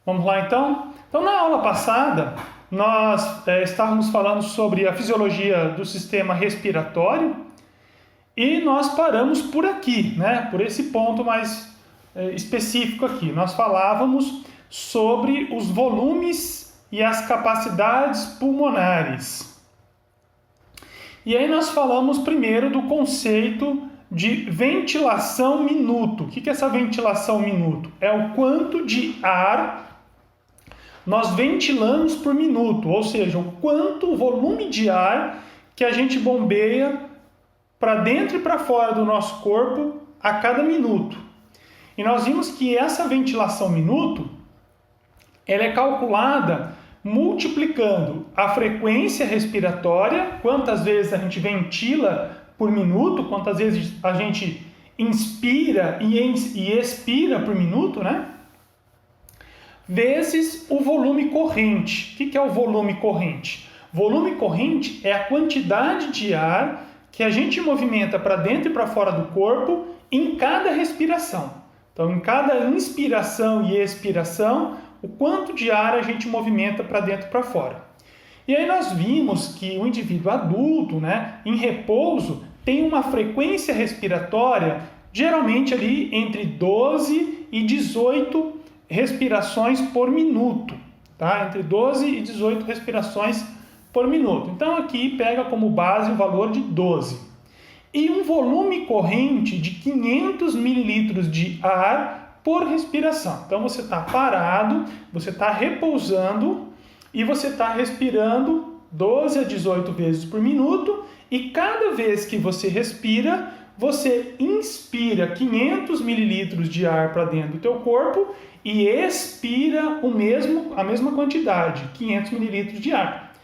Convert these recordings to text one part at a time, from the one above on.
Vamos lá então? Então, na aula passada, nós estávamos falando sobre a fisiologia do sistema respiratório e nós paramos por aqui, né? Por esse ponto mais específico aqui. Nós falávamos sobre os volumes e as capacidades pulmonares. E aí nós falamos primeiro do conceito de ventilação minuto. O que é essa ventilação minuto? É o quanto de ar nós ventilamos por minuto, ou seja, o quanto volume de ar que a gente bombeia para dentro e para fora do nosso corpo a cada minuto. E nós vimos que essa ventilação minuto, ela é calculada multiplicando a frequência respiratória, quantas vezes a gente ventila por minuto, quantas vezes a gente inspira e expira por minuto, né? Vezes o volume corrente. O que é o volume corrente? Volume corrente é a quantidade de ar que a gente movimenta para dentro e para fora do corpo em cada respiração. Então, em cada inspiração e expiração, o quanto de ar a gente movimenta para dentro e para fora. E aí nós vimos que o indivíduo adulto, né, em repouso, tem uma frequência respiratória geralmente ali entre 12 e 18 respirações por minuto, tá? Entre 12 e 18 respirações por minuto. Então aqui pega como base o valor de 12. E um volume corrente de 500 mililitros de ar por respiração. Então você está parado, você está repousando e você está respirando 12 a 18 vezes por minuto e cada vez que você respira, você inspira 500 mililitros de ar para dentro do teu corpo e expira a mesma quantidade, 500 mililitros de ar.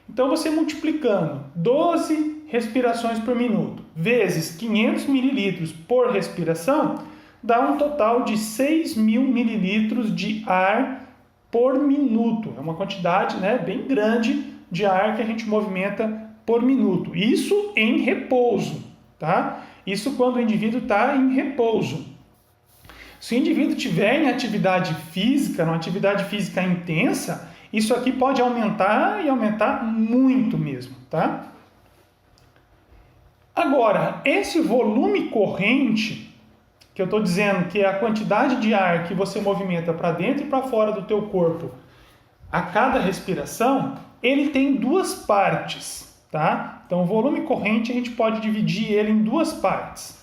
Então você multiplicando 12 respirações por minuto vezes 500 mililitros por respiração, dá um total de 6.000 mililitros de ar por minuto. É uma quantidade, né, bem grande de ar que a gente movimenta por minuto. Isso em repouso, tá? Isso quando o indivíduo está em repouso. Se o indivíduo estiver em atividade física, numa atividade física intensa, isso aqui pode aumentar e aumentar muito mesmo, tá? Agora, esse volume corrente, que eu estou dizendo que é a quantidade de ar que você movimenta para dentro e para fora do teu corpo a cada respiração, ele tem duas partes, tá? Então, o volume corrente a gente pode dividir ele em duas partes.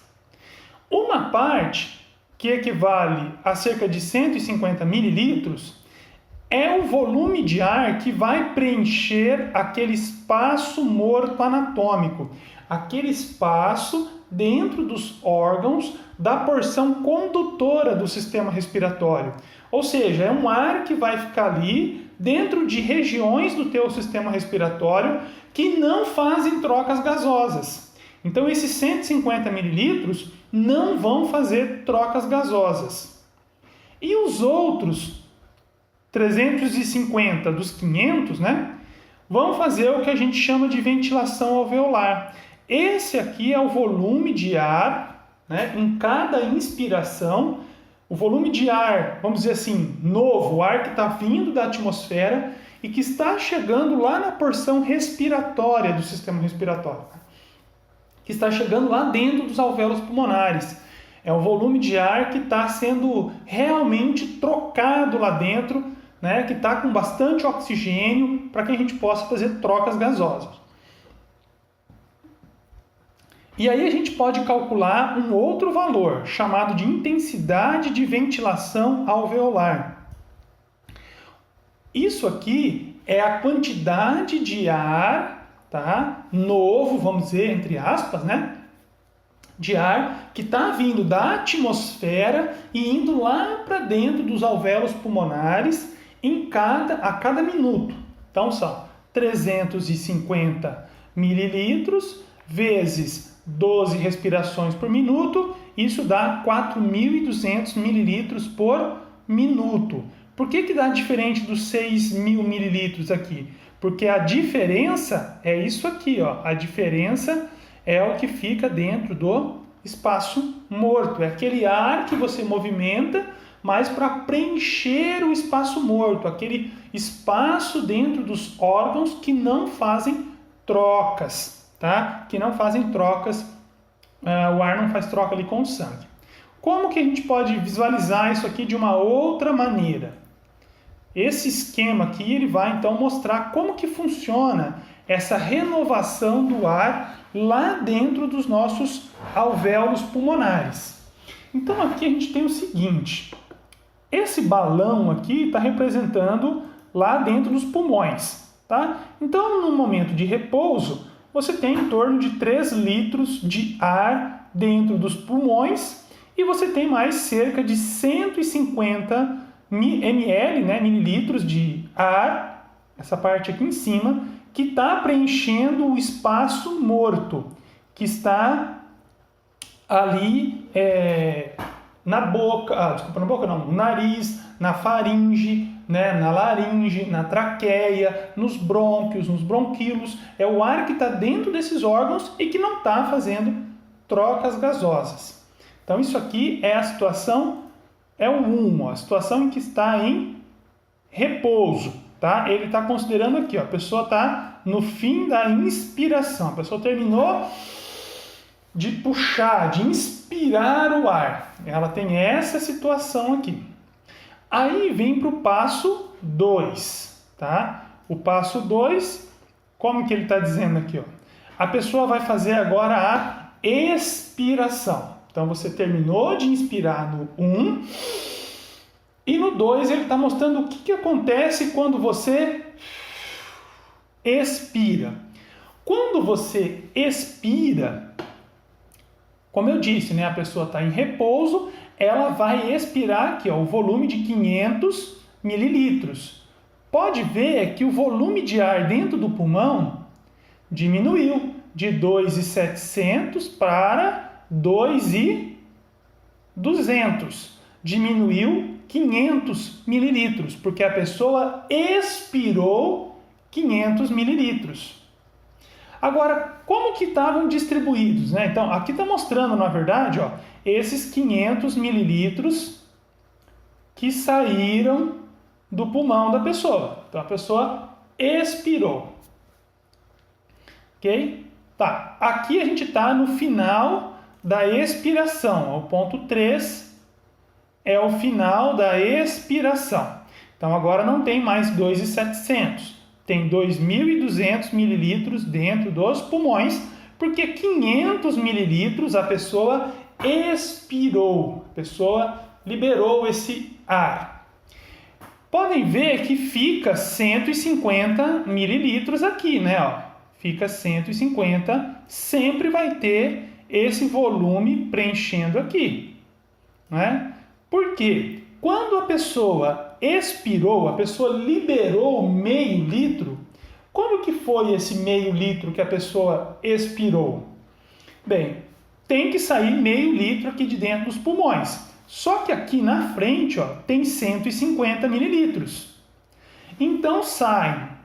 Uma parte, que equivale a cerca de 150 mililitros, é o volume de ar que vai preencher aquele espaço morto anatômico, aquele espaço dentro dos órgãos da porção condutora do sistema respiratório. Ou seja, é um ar que vai ficar ali dentro de regiões do teu sistema respiratório que não fazem trocas gasosas. Então, esses 150 mililitros não vão fazer trocas gasosas. E os outros 350 dos 500, né, vão fazer o que a gente chama de ventilação alveolar. Esse aqui é o volume de ar, né, em cada inspiração, o volume de ar, vamos dizer assim, novo, o ar que está vindo da atmosfera e que está chegando lá na porção respiratória do sistema respiratório, que está chegando lá dentro dos alvéolos pulmonares. É o volume de ar que está sendo realmente trocado lá dentro, né, que está com bastante oxigênio para que a gente possa fazer trocas gasosas. E aí a gente pode calcular um outro valor, chamado de intensidade de ventilação alveolar. Isso aqui é a quantidade de ar, tá, novo, vamos dizer, entre aspas, né, de ar que está vindo da atmosfera e indo lá para dentro dos alvéolos pulmonares a cada minuto. Então são 350 mililitros vezes 12 respirações por minuto, isso dá 4.200 mililitros por minuto. Por que dá diferente dos 6.000 mililitros aqui? Porque a diferença é isso aqui, ó. A diferença é o que fica dentro do espaço morto. É aquele ar que você movimenta mas para preencher o espaço morto, aquele espaço dentro dos órgãos que não fazem trocas, tá? Que não fazem trocas, o ar não faz troca ali com o sangue. Como que a gente pode visualizar isso aqui de uma outra maneira? Esse esquema aqui, ele vai então mostrar como que funciona essa renovação do ar lá dentro dos nossos alvéolos pulmonares. Então aqui a gente tem o seguinte, esse balão aqui está representando lá dentro dos pulmões, tá? Então no momento de repouso, você tem em torno de 3 litros de ar dentro dos pulmões e você tem mais cerca de 150 ml, né, mililitros de ar, essa parte aqui em cima, que está preenchendo o espaço morto, que está ali na boca, no nariz, na faringe, né, na laringe, na traqueia, nos brônquios, nos bronquíolos. É o ar que está dentro desses órgãos e que não está fazendo trocas gasosas. Então isso aqui é a situação, é o 1, a situação em que está em repouso. Tá? Ele está considerando aqui, ó, a pessoa está no fim da inspiração, a pessoa terminou de puxar, de inspirar o ar. Ela tem essa situação aqui. Aí vem para o passo 2. Tá? O passo 2, como que ele está dizendo aqui? Ó? A pessoa vai fazer agora a expiração. Então você terminou de inspirar no 1. E no 2 ele está mostrando o que acontece quando você expira. Quando você expira, como eu disse, né, a pessoa está em repouso, ela vai expirar aqui, ó, o volume de 500 mililitros. Pode ver que o volume de ar dentro do pulmão diminuiu de 2.700 para 2.200. Diminuiu 500 mililitros, porque a pessoa expirou 500 mililitros. Agora, como que estavam distribuídos, né? Então, aqui está mostrando, na verdade, ó, esses 500 mililitros que saíram do pulmão da pessoa. Então, a pessoa expirou. Ok? Tá. Aqui a gente está no final da expiração. O ponto 3 é o final da expiração. Então, agora não tem mais 2.700. Tem 2.200 mililitros dentro dos pulmões, porque 500 mililitros a pessoa expirou. A pessoa liberou esse ar. Podem ver que fica 150 mililitros aqui, né? Ó, fica 150, sempre vai ter esse volume preenchendo aqui, né? Por quê? Quando a pessoa expirou, a pessoa liberou meio litro, como que foi esse meio litro que a pessoa expirou? Bem, tem que sair meio litro aqui de dentro dos pulmões. Só que aqui na frente, ó, tem 150 mililitros. Então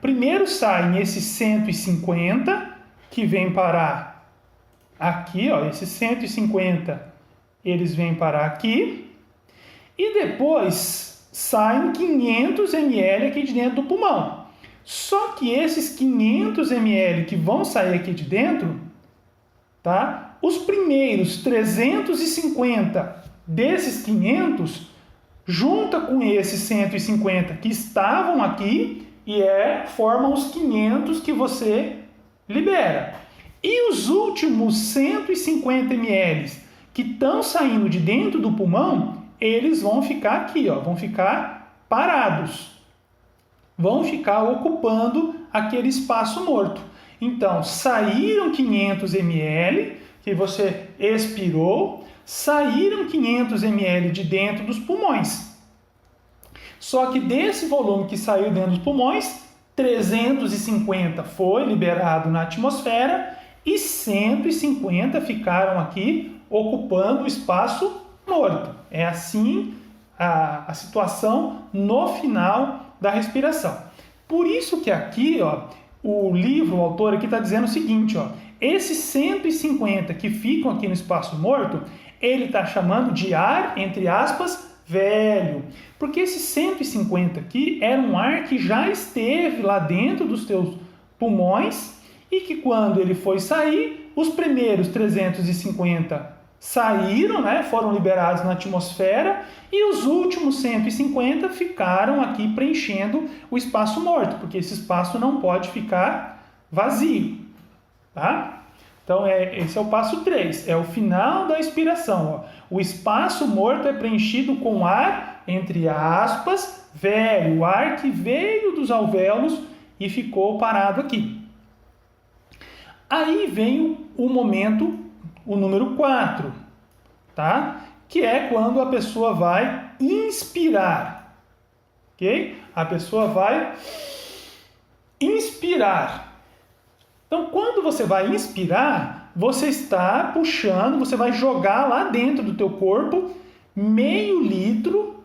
primeiro saem esses 150 que vem parar aqui, ó, esses 150 eles vêm parar aqui. E depois saem 500 ml aqui de dentro do pulmão. Só que esses 500 ml que vão sair aqui de dentro, tá? Os primeiros 350 desses 500, junta com esses 150 que estavam aqui e formam os 500 que você libera. E os últimos 150 ml que estão saindo de dentro do pulmão, eles vão ficar aqui, ó, vão ficar parados. Vão ficar ocupando aquele espaço morto. Então, saíram 500 ml que você expirou, saíram 500 ml de dentro dos pulmões. Só que desse volume que saiu dentro dos pulmões, 350 foi liberado na atmosfera e 150 ficaram aqui ocupando o espaço morto. É assim a situação no final da respiração. Por isso que aqui, ó, o autor aqui está dizendo o seguinte, ó, esses 150 que ficam aqui no espaço morto, ele está chamando de ar, entre aspas, velho. Porque esse 150 aqui era um ar que já esteve lá dentro dos teus pulmões e que quando ele foi sair, os primeiros 350 saíram, né, foram liberados na atmosfera e os últimos 150 ficaram aqui preenchendo o espaço morto, porque esse espaço não pode ficar vazio, tá? Então, esse é o passo 3, é o final da expiração. Ó. O espaço morto é preenchido com ar, entre aspas, velho, o ar que veio dos alvéolos e ficou parado aqui. Aí vem o momento, o número 4, tá? Que é quando a pessoa vai inspirar, ok? A pessoa vai inspirar. Então, quando você vai inspirar, você está puxando, você vai jogar lá dentro do teu corpo meio litro,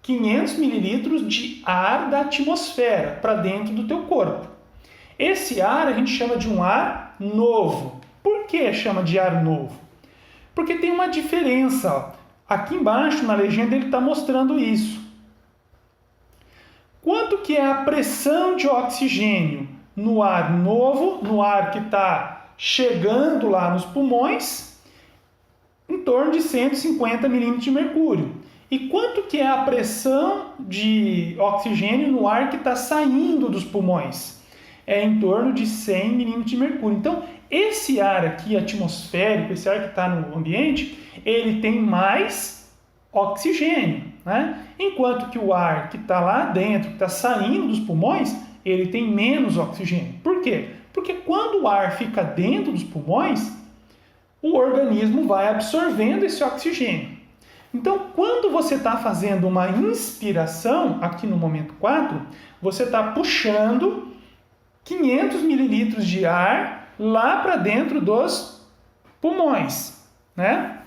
500 mililitros de ar da atmosfera para dentro do teu corpo. Esse ar a gente chama de um ar novo. Por que chama de ar novo? Porque tem uma diferença. Ó. Aqui embaixo na legenda ele está mostrando isso. Quanto que é a pressão de oxigênio no ar novo, no ar que está chegando lá nos pulmões? Em torno de 150 milímetros de mercúrio. E quanto que é a pressão de oxigênio no ar que está saindo dos pulmões? É em torno de 100 milímetros de mercúrio. Então, esse ar aqui atmosférico, esse ar que está no ambiente, ele tem mais oxigênio, né? Enquanto que o ar que está lá dentro, que está saindo dos pulmões, ele tem menos oxigênio. Por quê? Porque quando o ar fica dentro dos pulmões, o organismo vai absorvendo esse oxigênio. Então, quando você está fazendo uma inspiração, aqui no momento 4, você está puxando 500 mililitros de ar lá para dentro dos pulmões, né?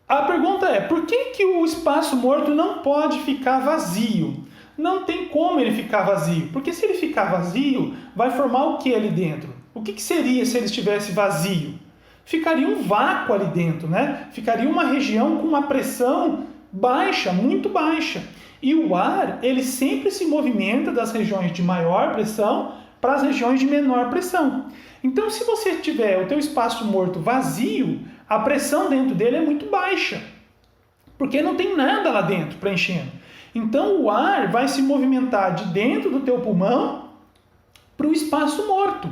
A pergunta é, por que o espaço morto não pode ficar vazio? Não tem como ele ficar vazio, porque se ele ficar vazio, vai formar o que ali dentro? O que seria se ele estivesse vazio? Ficaria um vácuo ali dentro, né? Ficaria uma região com uma pressão baixa, muito baixa. E o ar, ele sempre se movimenta das regiões de maior pressão para as regiões de menor pressão. Então, se você tiver o teu espaço morto vazio, a pressão dentro dele é muito baixa, porque não tem nada lá dentro preenchendo. Então, o ar vai se movimentar de dentro do teu pulmão para o espaço morto,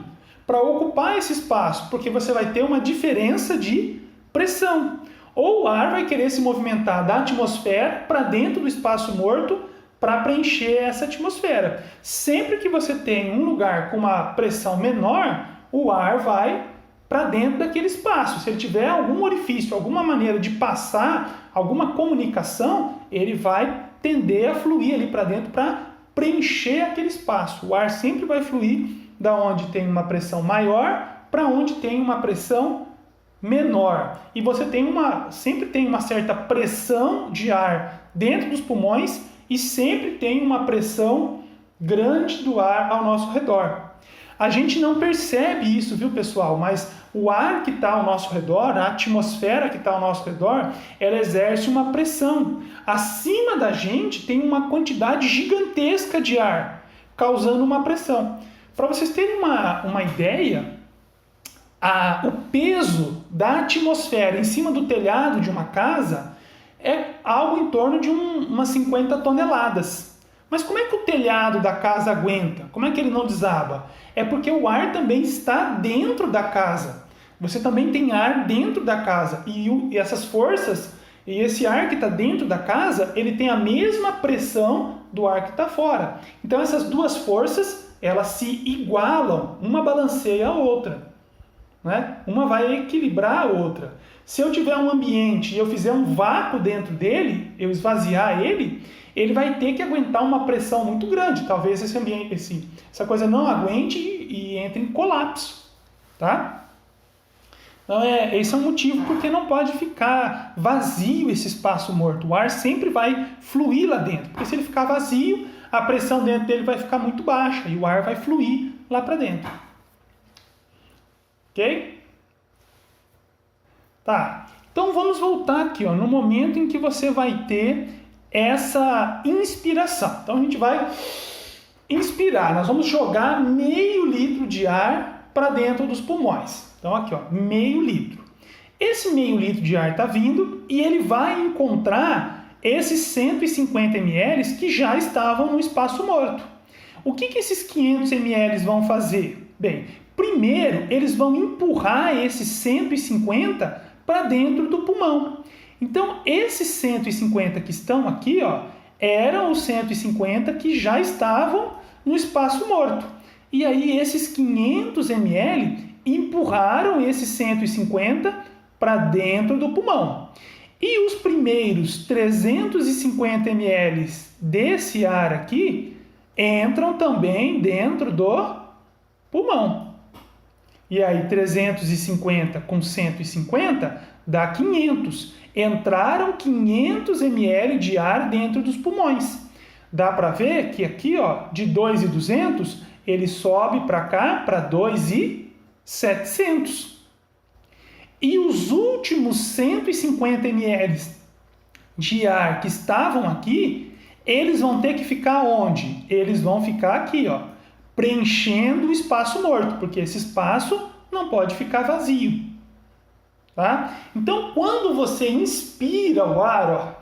para ocupar esse espaço, porque você vai ter uma diferença de pressão. Ou o ar vai querer se movimentar da atmosfera para dentro do espaço morto para preencher essa atmosfera. Sempre que você tem um lugar com uma pressão menor, o ar vai para dentro daquele espaço. Se ele tiver algum orifício, alguma maneira de passar, alguma comunicação, ele vai tender a fluir ali para dentro para preencher aquele espaço. O ar sempre vai fluir da onde tem uma pressão maior para onde tem uma pressão menor. E você sempre tem uma certa pressão de ar dentro dos pulmões e sempre tem uma pressão grande do ar ao nosso redor. A gente não percebe isso, viu, pessoal? Mas o ar que está ao nosso redor, a atmosfera que está ao nosso redor, ela exerce uma pressão. Acima da gente tem uma quantidade gigantesca de ar, causando uma pressão. Para vocês terem uma ideia, o peso da atmosfera em cima do telhado de uma casa é algo em torno de umas 50 toneladas. Mas como é que o telhado da casa aguenta? Como é que ele não desaba? É porque o ar também está dentro da casa. Você também tem ar dentro da casa. E essas forças, e esse ar que está dentro da casa, ele tem a mesma pressão do ar que está fora. Então essas duas forças, elas se igualam, uma balanceia a outra, né? Uma vai equilibrar a outra. Se eu tiver um ambiente e eu fizer um vácuo dentro dele, eu esvaziar ele vai ter que aguentar uma pressão muito grande. Talvez esse ambiente, essa coisa não aguente e entre em colapso, tá? Então esse é um motivo porque não pode ficar vazio esse espaço morto. O ar sempre vai fluir lá dentro, porque se ele ficar vazio, a pressão dentro dele vai ficar muito baixa e o ar vai fluir lá para dentro. Ok? Tá. Então vamos voltar aqui, ó, no momento em que você vai ter essa inspiração. Então a gente vai inspirar, nós vamos jogar meio litro de ar para dentro dos pulmões. Então aqui, ó, meio litro. Esse meio litro de ar está vindo e ele vai encontrar esses 150 ml que já estavam no espaço morto. O que esses 500 ml vão fazer? Bem, primeiro eles vão empurrar esses 150 para dentro do pulmão. Então, esses 150 que estão aqui, ó, eram os 150 que já estavam no espaço morto. E aí, esses 500 ml empurraram esses 150 para dentro do pulmão. E os primeiros 350 ml desse ar aqui entram também dentro do pulmão. E aí 350 com 150 dá 500. Entraram 500 ml de ar dentro dos pulmões. Dá para ver que aqui, ó, de 2.200, ele sobe para cá para 2.700. E os últimos 150 ml de ar que estavam aqui, eles vão ter que ficar onde? Eles vão ficar aqui, ó, preenchendo o espaço morto, porque esse espaço não pode ficar vazio. Tá? Então, quando você inspira o ar, ó,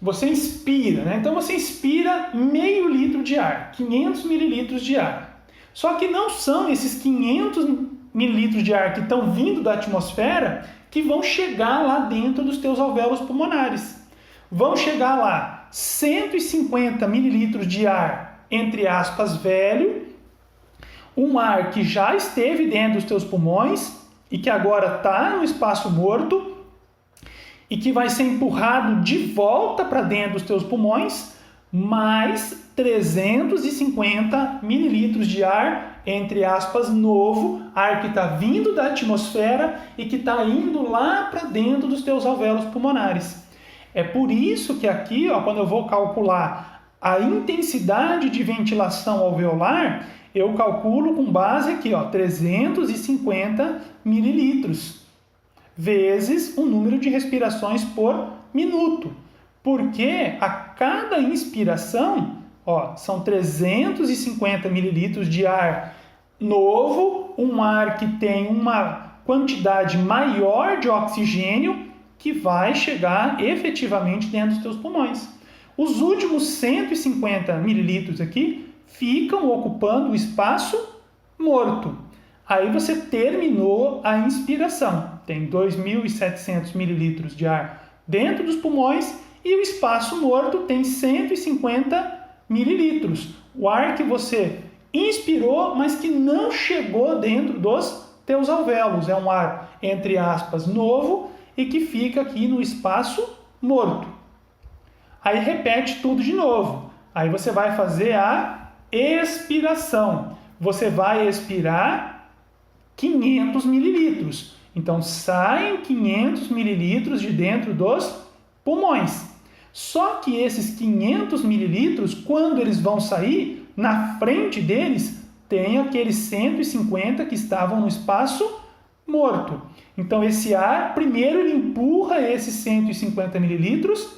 você inspira, né? Então, você inspira meio litro de ar, 500 mililitros de ar. Só que não são esses 500 mililitros de ar que estão vindo da atmosfera que vão chegar lá dentro dos teus alvéolos pulmonares. Vão chegar lá 150 mililitros de ar, entre aspas, velho, um ar que já esteve dentro dos teus pulmões e que agora está no espaço morto e que vai ser empurrado de volta para dentro dos teus pulmões, mais 350 mililitros de ar, entre aspas, novo, ar que está vindo da atmosfera e que está indo lá para dentro dos teus alvéolos pulmonares. É por isso que aqui, ó, quando eu vou calcular a intensidade de ventilação alveolar, eu calculo com base aqui, ó, 350 mililitros, vezes o número de respirações por minuto. Porque a cada inspiração, ó, são 350 mililitros de ar novo, um ar que tem uma quantidade maior de oxigênio que vai chegar efetivamente dentro dos teus pulmões. Os últimos 150 mililitros aqui ficam ocupando o espaço morto. Aí você terminou a inspiração. Tem 2.700 mililitros de ar dentro dos pulmões e o espaço morto tem 150 mililitros. O ar que você inspirou, mas que não chegou dentro dos teus alvéolos. É um ar, entre aspas, novo e que fica aqui no espaço morto. Aí repete tudo de novo. Aí você vai fazer a expiração. Você vai expirar 500 mililitros. Então, saem 500 mililitros de dentro dos pulmões. Só que esses 500 mililitros, quando eles vão sair, na frente deles tem aqueles 150 que estavam no espaço morto. Então, esse ar, primeiro ele empurra esses 150 mililitros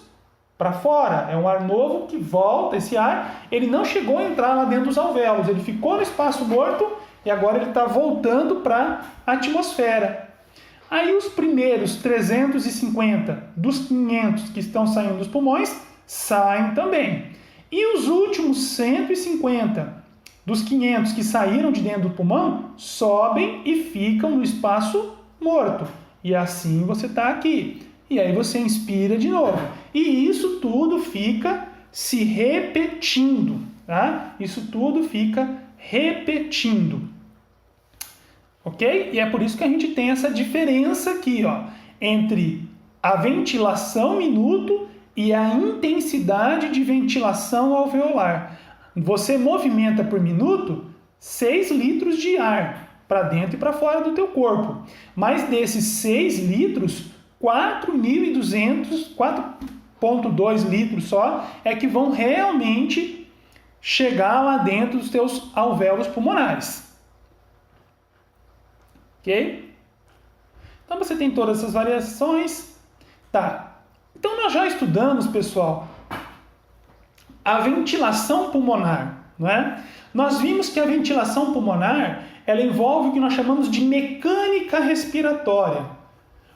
para fora. É um ar novo que volta, esse ar, ele não chegou a entrar lá dentro dos alvéolos, ele ficou no espaço morto e agora ele está voltando para a atmosfera. Aí os primeiros 350 dos 500 que estão saindo dos pulmões, saem também. E os últimos 150 dos 500 que saíram de dentro do pulmão, sobem e ficam no espaço morto. E assim você está aqui. E aí você inspira de novo. E isso tudo fica se repetindo, tá? Isso tudo fica repetindo. Ok? E é por isso que a gente tem essa diferença aqui, ó, entre a ventilação minuto e a intensidade de ventilação alveolar. Você movimenta por minuto 6 litros de ar para dentro e para fora do teu corpo. Mas desses 6 litros, 4.200, 4,2 litros só, é que vão realmente chegar lá dentro dos teus alvéolos pulmonares. Ok? Então você tem todas essas variações. Tá. Então nós já estudamos, pessoal, a ventilação pulmonar, não é? Nós vimos que a ventilação pulmonar, ela envolve o que nós chamamos de mecânica respiratória.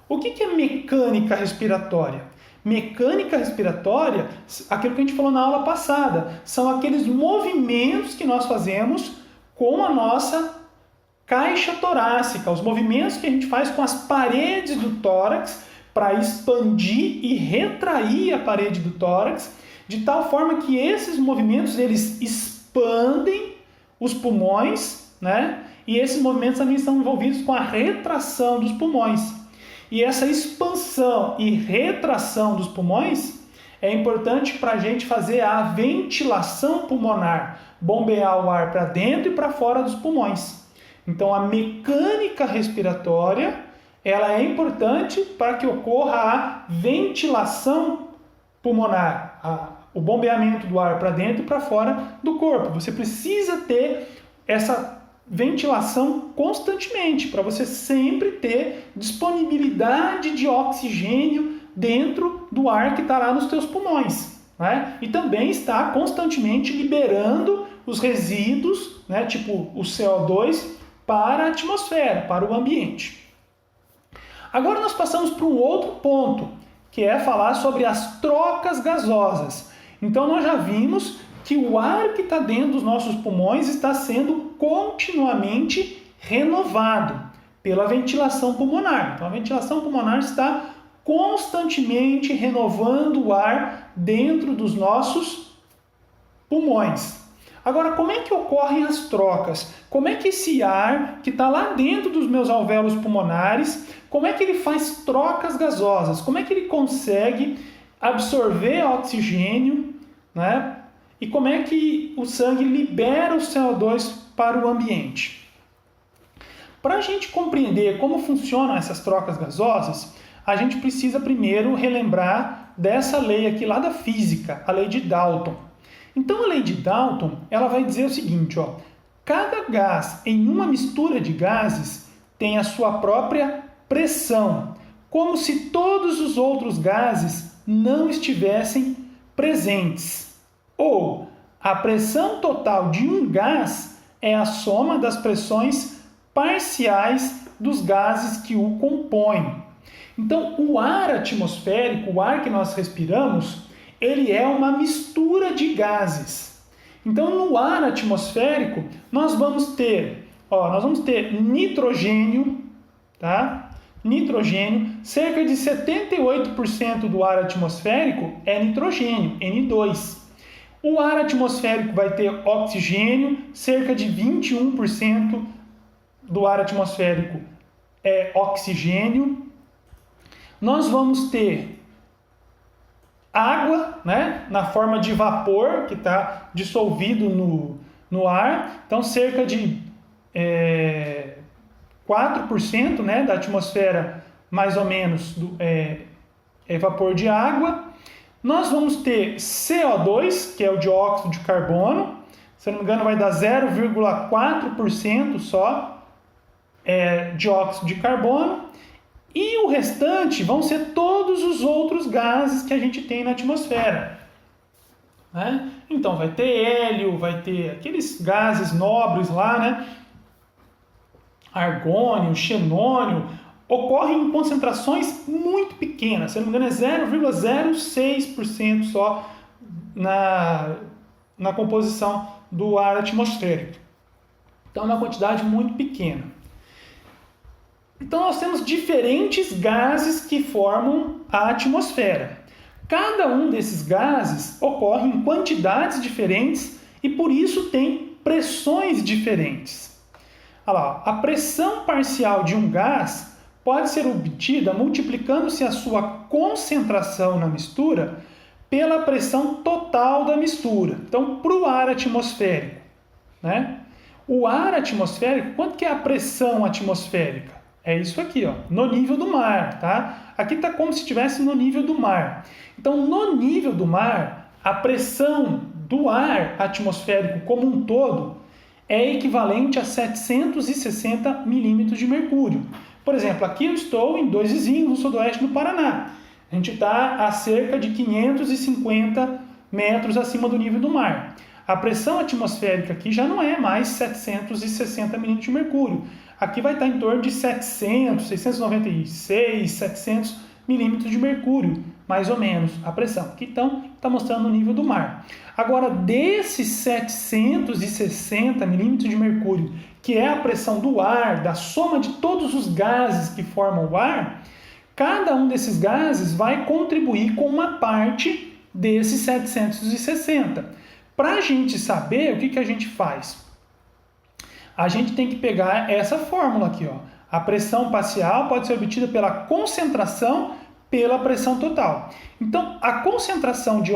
O que é mecânica respiratória? Mecânica respiratória, aquilo que a gente falou na aula passada, são aqueles movimentos que nós fazemos com a nossa caixa torácica, os movimentos que a gente faz com as paredes do tórax para expandir e retrair a parede do tórax, de tal forma que esses movimentos eles expandem os pulmões, né? E esses movimentos também estão envolvidos com a retração dos pulmões. E essa expansão e retração dos pulmões é importante para a gente fazer a ventilação pulmonar, bombear o ar para dentro e para fora dos pulmões. Então, a mecânica respiratória ela é importante para que ocorra a ventilação pulmonar, o bombeamento do ar para dentro e para fora do corpo. Você precisa ter essa ventilação constantemente, para você sempre ter disponibilidade de oxigênio dentro do ar que está lá nos teus pulmões, né? E também está constantemente liberando os resíduos, né, tipo o CO2, para a atmosfera, para o ambiente. Agora nós passamos para um outro ponto, que é falar sobre as trocas gasosas. Então nós já vimos que o ar que está dentro dos nossos pulmões está sendo continuamente renovado pela ventilação pulmonar. Então a ventilação pulmonar está constantemente renovando o ar dentro dos nossos pulmões. Agora, como é que ocorrem as trocas? Como é que esse ar que está lá dentro dos meus alvéolos pulmonares, como é que ele faz trocas gasosas? Como é que ele consegue absorver oxigênio, né? E como é que o sangue libera o CO2 para o ambiente? Para a gente compreender como funcionam essas trocas gasosas, a gente precisa primeiro relembrar dessa lei aqui lá da física, a lei de Dalton. Então a lei de Dalton, ela vai dizer o seguinte, ó, cada gás em uma mistura de gases tem a sua própria pressão, como se todos os outros gases não estivessem presentes. Ou a pressão total de um gás é a soma das pressões parciais dos gases que o compõem. Então, o ar atmosférico, o ar que nós respiramos, ele é uma mistura de gases. Então, no ar atmosférico, nós vamos ter nitrogênio, tá? Nitrogênio, cerca de 78% do ar atmosférico é nitrogênio, N2. O ar atmosférico vai ter oxigênio, cerca de 21% do ar atmosférico é oxigênio. Nós vamos ter água, né, na forma de vapor, que está dissolvido no ar. Então, cerca de 4%, né, da atmosfera, mais ou menos, é vapor de água. Nós vamos ter CO2, que é o dióxido de carbono. Se eu não me engano, vai dar 0,4% só dióxido de carbono. E o restante vão ser todos os outros gases que a gente tem na atmosfera, né? Então vai ter hélio, vai ter aqueles gases nobres lá, né? Argônio, xenônio, ocorrem em concentrações muito pequenas. Se eu não me engano, é 0,06% só na composição do ar atmosférico. Então é uma quantidade muito pequena. Então, nós temos diferentes gases que formam a atmosfera. Cada um desses gases ocorre em quantidades diferentes e, por isso, tem pressões diferentes. Olha lá, a pressão parcial de um gás pode ser obtida multiplicando-se a sua concentração na mistura pela pressão total da mistura. Então, para o ar atmosférico, né? O ar atmosférico, quanto que é a pressão atmosférica? É isso aqui, ó, no nível do mar, tá? Aqui está como se estivesse no nível do mar. Então, no nível do mar, a pressão do ar atmosférico como um todo é equivalente a 760 milímetros de mercúrio. Por exemplo, aqui eu estou em Dois Vizinhos, no sudoeste do Paraná. A gente está a cerca de 550 metros acima do nível do mar. A pressão atmosférica aqui já não é mais 760 milímetros de mercúrio. Aqui vai estar em torno de 700, 696, 700 milímetros de mercúrio, mais ou menos, a pressão. Aqui então está mostrando o nível do mar. Agora, desses 760 milímetros de mercúrio, que é a pressão do ar, da soma de todos os gases que formam o ar, cada um desses gases vai contribuir com uma parte desses 760. Para a gente saber, o que a gente faz? A gente tem que pegar essa fórmula aqui, ó. A pressão parcial pode ser obtida pela concentração pela pressão total. Então, a concentração de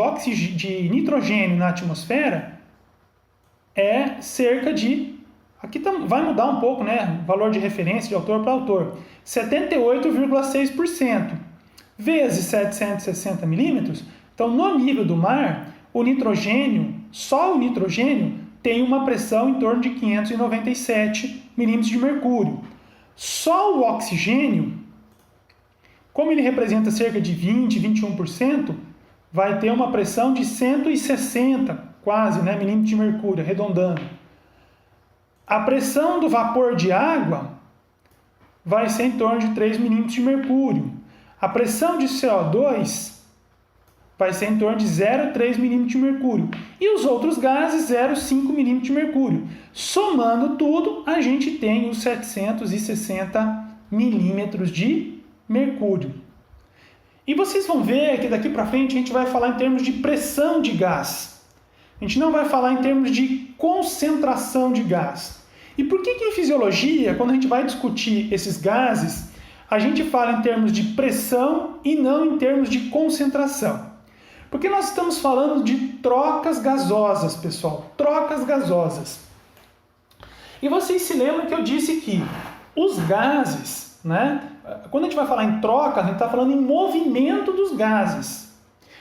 nitrogênio na atmosfera é cerca de... Aqui vai mudar um pouco, né? Valor de referência de autor para autor. 78,6%. Vezes 760 milímetros. Então, no nível do mar, o nitrogênio, só o nitrogênio, tem uma pressão em torno de 597 milímetros de mercúrio. Só o oxigênio, como ele representa cerca de 20, 21%, vai ter uma pressão de 160, quase, né, milímetros de mercúrio, arredondando. A pressão do vapor de água vai ser em torno de 3 milímetros de mercúrio. A pressão de CO2 vai ser em torno de 0,3 milímetros de mercúrio. E os outros gases, 0,5 milímetros de mercúrio. Somando tudo, a gente tem os 760 milímetros de mercúrio. E vocês vão ver que daqui para frente a gente vai falar em termos de pressão de gás. A gente não vai falar em termos de concentração de gás. E por que em fisiologia, quando a gente vai discutir esses gases, a gente fala em termos de pressão e não em termos de concentração? Porque nós estamos falando de trocas gasosas, pessoal. Trocas gasosas. E vocês se lembram que eu disse que os gases, né? Quando a gente vai falar em trocas, a gente está falando em movimento dos gases.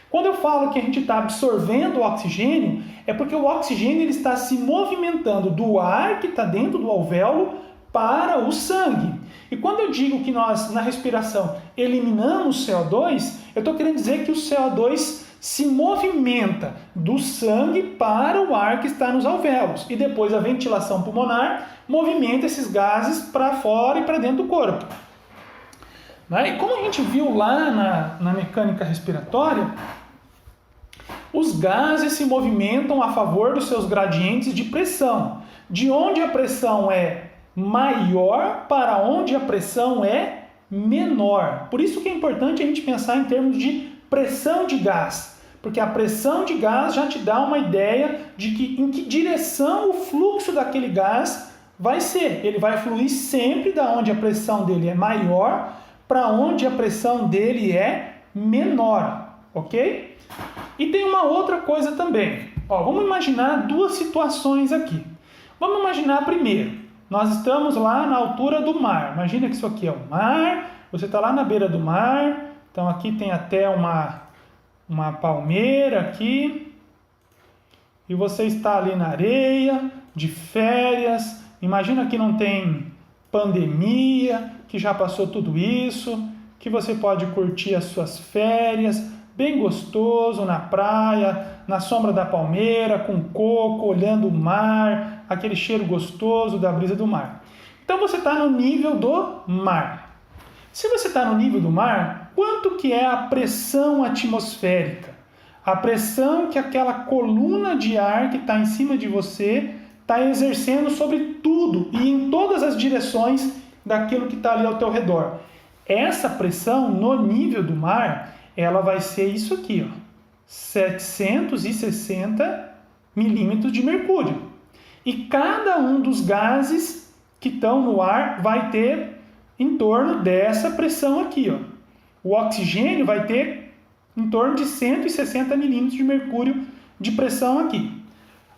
Quando eu falo que a gente está absorvendo o oxigênio, é porque o oxigênio ele está se movimentando do ar que está dentro do alvéolo para o sangue. E quando eu digo que nós, na respiração, eliminamos CO2, eu estou querendo dizer que o CO2 se movimenta do sangue para o ar que está nos alvéolos. E depois a ventilação pulmonar movimenta esses gases para fora e para dentro do corpo. E como a gente viu lá na mecânica respiratória, os gases se movimentam a favor dos seus gradientes de pressão. De onde a pressão é maior para onde a pressão é menor. Por isso que é importante a gente pensar em termos de pressão de gás. Porque a pressão de gás já te dá uma ideia de em que direção o fluxo daquele gás vai ser. Ele vai fluir sempre da onde a pressão dele é maior para onde a pressão dele é menor, ok? E tem uma outra coisa também. Vamos imaginar duas situações aqui. Vamos imaginar primeiro, nós estamos lá na altura do mar. Imagina que isso aqui é o mar, você está lá na beira do mar, então aqui tem até uma palmeira aqui, e você está ali na areia, de férias. Imagina que não tem pandemia, que já passou tudo isso, que você pode curtir as suas férias, bem gostoso, na praia, na sombra da palmeira, com coco, olhando o mar, aquele cheiro gostoso da brisa do mar. Então você está no nível do mar. Se você está no nível do mar, quanto que é a pressão atmosférica? A pressão que aquela coluna de ar que está em cima de você está exercendo sobre tudo e em todas as direções daquilo que está ali ao teu redor. Essa pressão no nível do mar, ela vai ser isso aqui, 760 milímetros de mercúrio. E cada um dos gases que estão no ar vai ter em torno dessa pressão aqui, O oxigênio vai ter em torno de 160 milímetros de mercúrio de pressão aqui.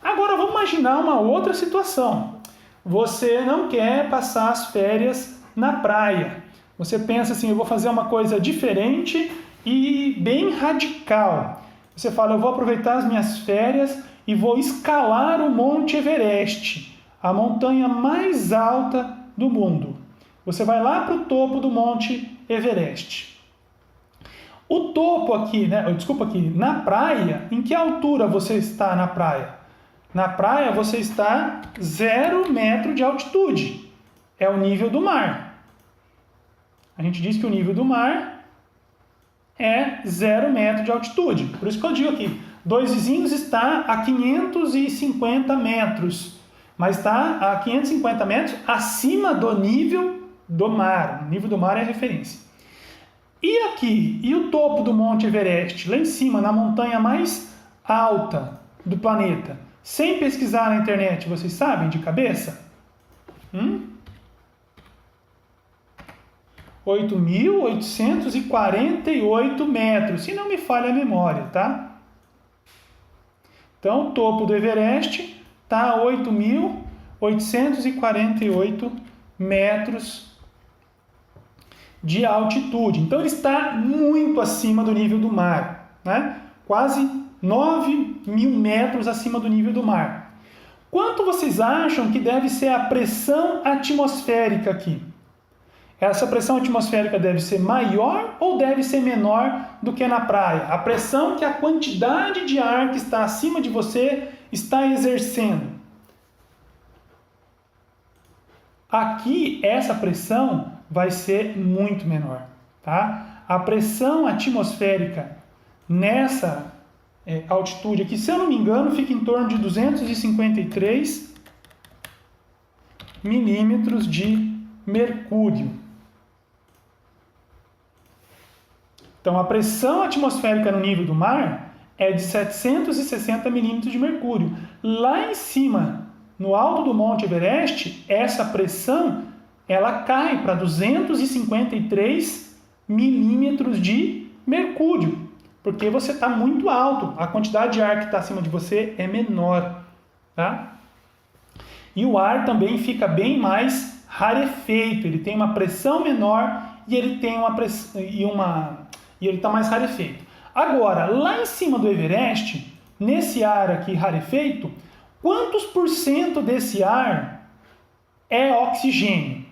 Agora vamos imaginar uma outra situação. Você não quer passar as férias na praia. Você pensa assim, eu vou fazer uma coisa diferente e bem radical. Você fala, eu vou aproveitar as minhas férias e vou escalar o Monte Everest, a montanha mais alta do mundo. Você vai lá para o topo do Monte Everest. O topo aqui, na praia, em que altura você está na praia? Na praia você está 0 metro de altitude. É o nível do mar. A gente diz que o nível do mar é 0 metro de altitude. Por isso que eu digo aqui, Dois Vizinhos está a 550 metros, mas está a 550 metros acima do nível do mar. O nível do mar é a referência. E aqui, e o topo do Monte Everest, lá em cima, na montanha mais alta do planeta, sem pesquisar na internet, vocês sabem de cabeça? 8.848 metros, se não me falha a memória, tá? Então, o topo do Everest está a 8.848 metros de altitude. Então, ele está muito acima do nível do mar, né? Quase 9.000 metros acima do nível do mar. Quanto vocês acham que deve ser a pressão atmosférica aqui? Essa pressão atmosférica deve ser maior ou deve ser menor do que na praia? A pressão que a quantidade de ar que está acima de você está exercendo. Aqui, essa pressão vai ser muito menor, tá? A pressão atmosférica nessa altitude aqui, se eu não me engano, fica em torno de 253 milímetros de mercúrio. Então, a pressão atmosférica no nível do mar é de 760 milímetros de mercúrio. Lá em cima, no alto do Monte Everest, essa pressão ela cai para 253 milímetros de mercúrio, porque você está muito alto, a quantidade de ar que está acima de você é menor, tá? E o ar também fica bem mais rarefeito, ele tem uma pressão menor e ele tem ele está mais rarefeito. Agora, lá em cima do Everest, nesse ar aqui rarefeito, quantos por cento desse ar é oxigênio?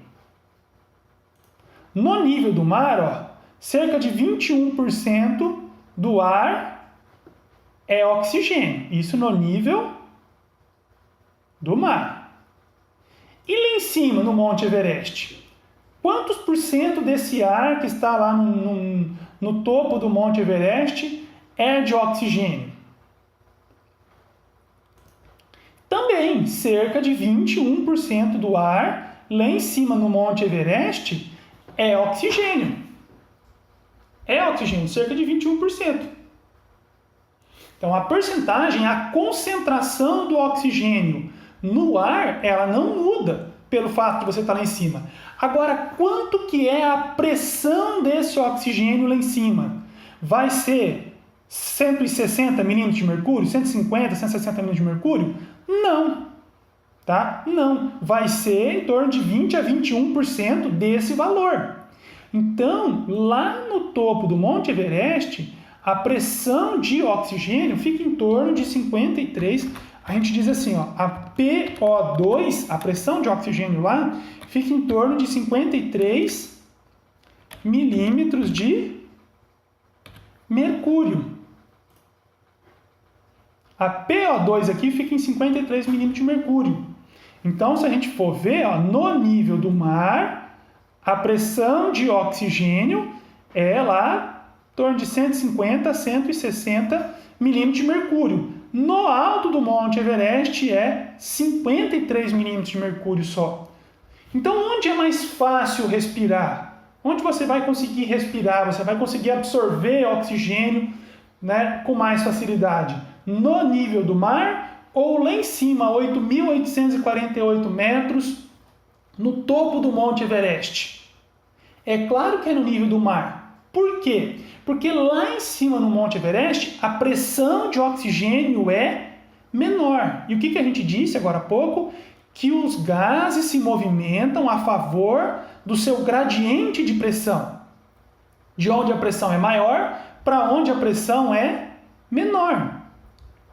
No nível do mar, cerca de 21% do ar é oxigênio. Isso no nível do mar. E lá em cima, no Monte Everest, quantos por cento desse ar que está lá no topo do Monte Everest é de oxigênio? Também, cerca de 21% do ar lá em cima no Monte Everest é oxigênio. É oxigênio, cerca de 21%. Então, a porcentagem, a concentração do oxigênio no ar, ela não muda pelo fato de você estar lá em cima. Agora, quanto que é a pressão desse oxigênio lá em cima? Vai ser 160 milímetros de mercúrio? 150, 160 milímetros de mercúrio? Não. Tá? Não. Vai ser em torno de 20 a 21% desse valor. Então, lá no topo do Monte Everest, a pressão de oxigênio fica em torno de 53. A gente diz assim, ó, a PO2, a pressão de oxigênio lá, fica em torno de 53 milímetros de mercúrio. A PO2 aqui fica em 53 milímetros de mercúrio. Então, se a gente for ver, ó, no nível do mar, a pressão de oxigênio é lá em torno de 150 a 160 milímetros de mercúrio. No alto do Monte Everest é 53 milímetros de mercúrio só. Então, onde é mais fácil respirar? Onde você vai conseguir respirar? Você vai conseguir absorver oxigênio, né, com mais facilidade? No nível do mar ou lá em cima, 8.848 metros, no topo do Monte Everest? É claro que é no nível do mar. Por quê? Porque lá em cima no Monte Everest, a pressão de oxigênio é menor. E o que a gente disse agora há pouco? Que os gases se movimentam a favor do seu gradiente de pressão. De onde a pressão é maior para onde a pressão é menor.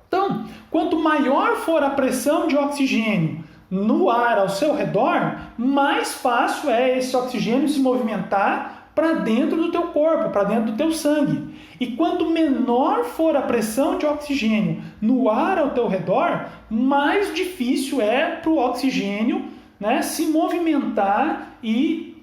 Então, quanto maior for a pressão de oxigênio no ar ao seu redor, mais fácil é esse oxigênio se movimentar para dentro do teu corpo, para dentro do teu sangue. E quanto menor for a pressão de oxigênio no ar ao teu redor, mais difícil é para o oxigênio, né, se movimentar e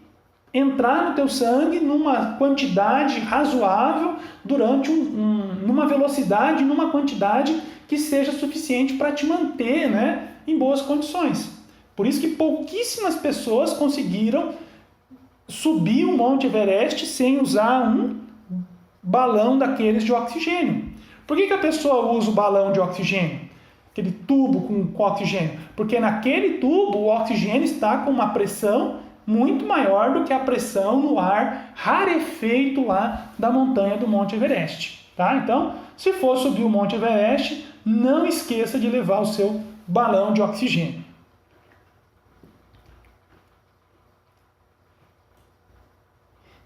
entrar no teu sangue numa quantidade razoável durante numa velocidade, numa quantidade que seja suficiente para te manter, né, em boas condições. Por isso que pouquíssimas pessoas conseguiram subir o Monte Everest sem usar um balão daqueles de oxigênio. Por que a pessoa usa o balão de oxigênio? Aquele tubo com oxigênio? Porque naquele tubo o oxigênio está com uma pressão muito maior do que a pressão no ar rarefeito lá da montanha do Monte Everest. Tá? Então, se for subir o Monte Everest, não esqueça de levar o seu balão de oxigênio.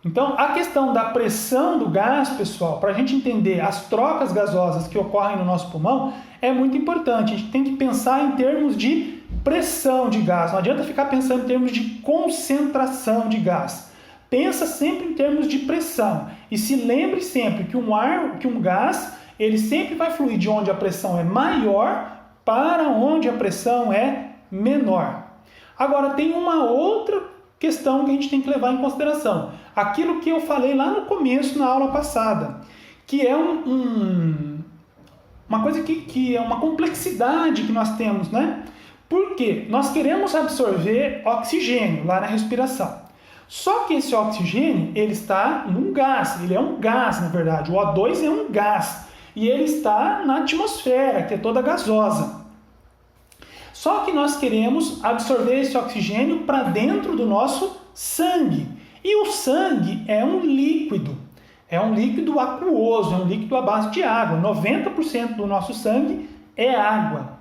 Então, a questão da pressão do gás, pessoal, para a gente entender as trocas gasosas que ocorrem no nosso pulmão, é muito importante. A gente tem que pensar em termos de pressão de gás. Não adianta ficar pensando em termos de concentração de gás. Pensa sempre em termos de pressão. E se lembre sempre que um gás, ele sempre vai fluir de onde a pressão é maior para onde a pressão é menor. Agora, tem uma outra questão que a gente tem que levar em consideração. Aquilo que eu falei lá no começo, na aula passada, que é uma coisa que é uma complexidade que nós temos, né? Porque nós queremos absorver oxigênio lá na respiração. Só que esse oxigênio, ele está num gás, ele é um gás, na verdade. O O2 é um gás e ele está na atmosfera, que é toda gasosa. Só que nós queremos absorver esse oxigênio para dentro do nosso sangue. E o sangue é um líquido aquoso, é um líquido à base de água. 90% do nosso sangue é água.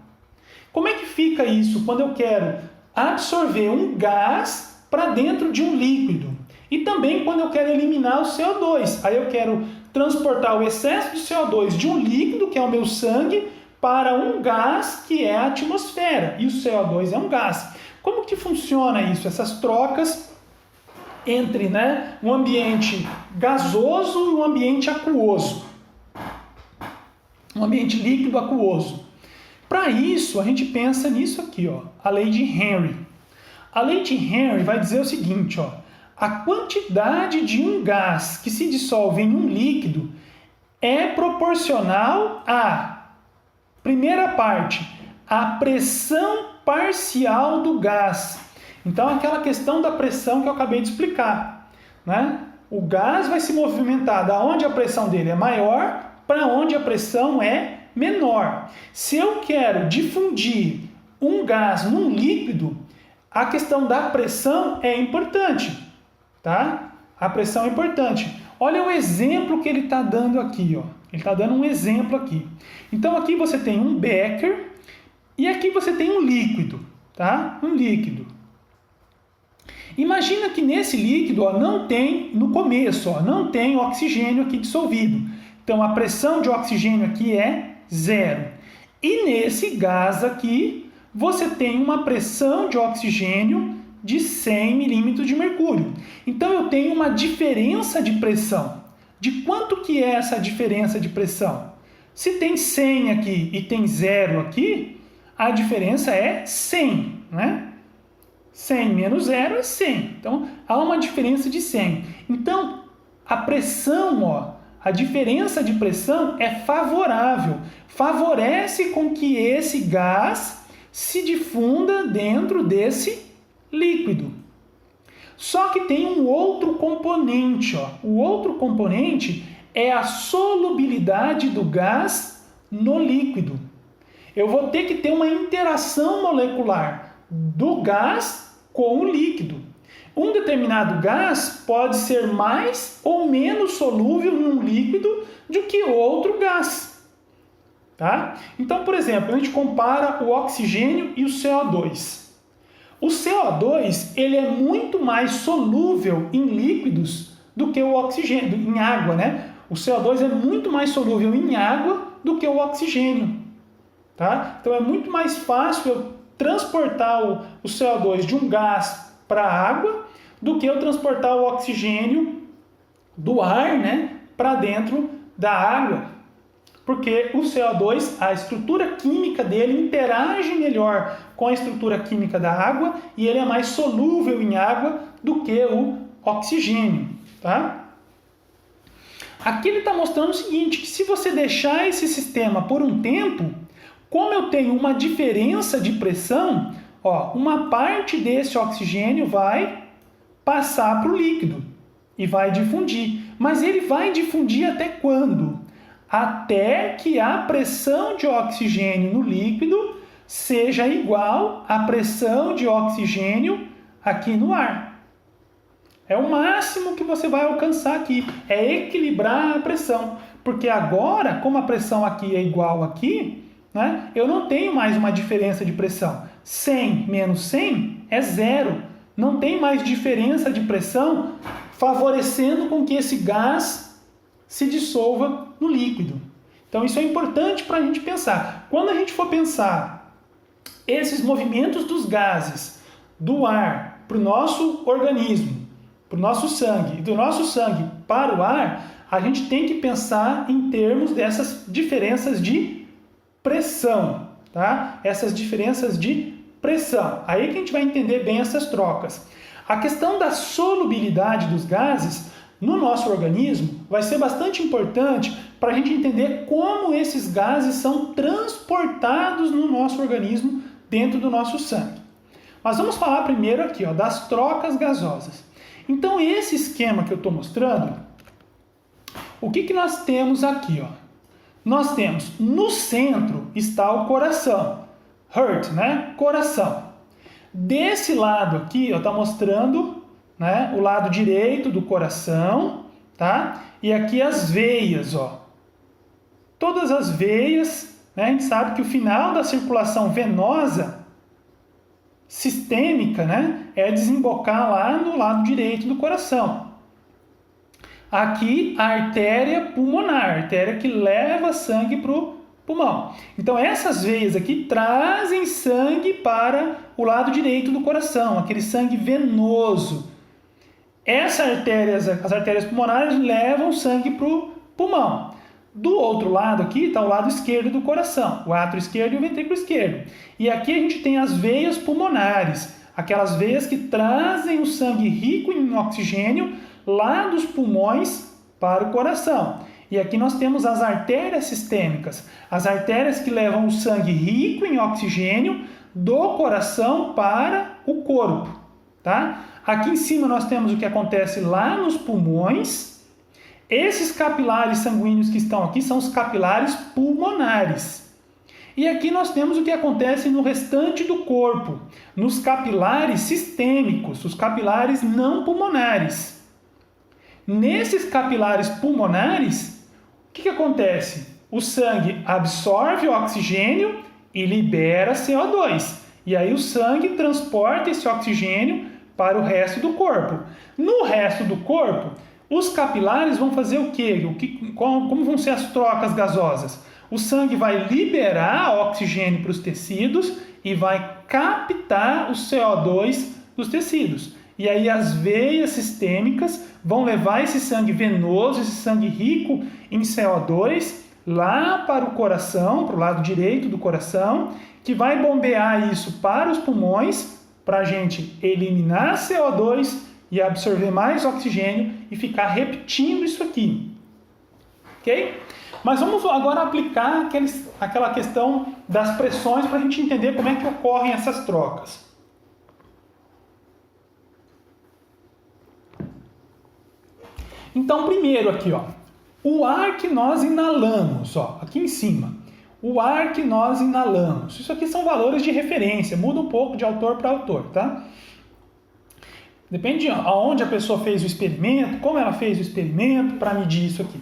Como é que fica isso quando eu quero absorver um gás para dentro de um líquido? E também quando eu quero eliminar o CO2. Aí eu quero transportar o excesso de CO2 de um líquido, que é o meu sangue, para um gás que é a atmosfera. E o CO2 é um gás. Como que funciona isso? Essas trocas entre, né, um ambiente gasoso e um ambiente aquoso. Um ambiente líquido aquoso. Para isso, a gente pensa nisso aqui, ó, a lei de Henry. A lei de Henry vai dizer o seguinte, ó, a quantidade de um gás que se dissolve em um líquido é proporcional à, primeira parte, a pressão parcial do gás. Então, aquela questão da pressão que eu acabei de explicar, né? O gás vai se movimentar da onde a pressão dele é maior para onde a pressão é menor. Se eu quero difundir um gás num líquido, a questão da pressão é importante, tá? A pressão é importante. Olha o exemplo que ele está dando aqui, ó. Ele está dando um exemplo aqui. Então, aqui você tem um becker e aqui você tem um líquido, tá? Um líquido. Imagina que nesse líquido, ó, não tem, no começo, ó, não tem oxigênio aqui dissolvido. Então, a pressão de oxigênio aqui é 0. E nesse gás aqui, você tem uma pressão de oxigênio de 100 milímetros de mercúrio. Então, eu tenho uma diferença de pressão. De quanto que é essa diferença de pressão? Se tem 100 aqui e tem 0 aqui, a diferença é 100, né? 100 menos 0 é 100. Então, há uma diferença de 100. Então, a pressão, ó, a diferença de pressão é favorável. Favorece com que esse gás se difunda dentro desse líquido. Só que tem um outro componente, ó. O outro componente é a solubilidade do gás no líquido. Eu vou ter que ter uma interação molecular do gás com o líquido. Um determinado gás pode ser mais ou menos solúvel em um líquido do que outro gás. Tá? Então, por exemplo, a gente compara o oxigênio e o CO2. O CO2 ele é muito mais solúvel em líquidos do que o oxigênio, em água, né? O CO2 é muito mais solúvel em água do que o oxigênio. Tá? Então, é muito mais fácil eu transportar o CO2 de um gás para a água do que eu transportar o oxigênio do ar, né, para dentro da água. Porque o CO2, a estrutura química dele interage melhor com a estrutura química da água e ele é mais solúvel em água do que o oxigênio, tá? Aqui ele está mostrando o seguinte, que se você deixar esse sistema por um tempo, como eu tenho uma diferença de pressão, ó, uma parte desse oxigênio vai passar para o líquido e vai difundir. Mas ele vai difundir até quando? Até que a pressão de oxigênio no líquido seja igual à pressão de oxigênio aqui no ar. É o máximo que você vai alcançar aqui, é equilibrar a pressão. Porque agora, como a pressão aqui é igual aqui, né, eu não tenho mais uma diferença de pressão. 100 menos 100 é zero. Não tem mais diferença de pressão favorecendo com que esse gás se dissolva no líquido. Então isso é importante para a gente pensar. Quando a gente for pensar esses movimentos dos gases, do ar para o nosso organismo, para o nosso sangue, e do nosso sangue para o ar, a gente tem que pensar em termos dessas diferenças de pressão, tá? Essas diferenças de pressão. Aí que a gente vai entender bem essas trocas. A questão da solubilidade dos gases no nosso organismo vai ser bastante importante para a gente entender como esses gases são transportados no nosso organismo dentro do nosso sangue. Mas vamos falar primeiro aqui, ó, das trocas gasosas. Então esse esquema que eu estou mostrando, o que nós temos aqui? Ó? Nós temos no centro está o coração, heart, né? Coração. Desse lado aqui está mostrando, né, o lado direito do coração, tá? E aqui as veias, ó. Todas as veias, né? A gente sabe que o final da circulação venosa sistêmica, né, é desembocar lá no lado direito do coração. Aqui a artéria pulmonar, a artéria que leva sangue para o pulmão. Então essas veias aqui trazem sangue para o lado direito do coração, aquele sangue venoso. As artérias pulmonares levam sangue para o pulmão. Do outro lado aqui está o lado esquerdo do coração, o átrio esquerdo e o ventrículo esquerdo. E aqui a gente tem as veias pulmonares, aquelas veias que trazem o sangue rico em oxigênio lá dos pulmões para o coração. E aqui nós temos as artérias sistêmicas, as artérias que levam o sangue rico em oxigênio do coração para o corpo, tá? Aqui em cima nós temos o que acontece lá nos pulmões. Esses capilares sanguíneos que estão aqui são os capilares pulmonares. E aqui nós temos o que acontece no restante do corpo, nos capilares sistêmicos, os capilares não pulmonares. Nesses capilares pulmonares, o que acontece? O sangue absorve o oxigênio e libera CO2. E aí o sangue transporta esse oxigênio para o resto do corpo. No resto do corpo, os capilares vão fazer o quê? Como vão ser as trocas gasosas? O sangue vai liberar oxigênio para os tecidos e vai captar o CO2 dos tecidos. E aí as veias sistêmicas vão levar esse sangue venoso, esse sangue rico em CO2, lá para o coração, para o lado direito do coração, que vai bombear isso para os pulmões, para a gente eliminar CO2 e absorver mais oxigênio e ficar repetindo isso aqui. Ok? Mas vamos agora aplicar aquela questão das pressões para a gente entender como é que ocorrem essas trocas. Então, primeiro aqui, ó, o ar que nós inalamos, ó, aqui em cima, o ar que nós inalamos. Isso aqui são valores de referência, muda um pouco de autor para autor, tá? Depende de aonde a pessoa fez o experimento, como ela fez o experimento para medir isso aqui.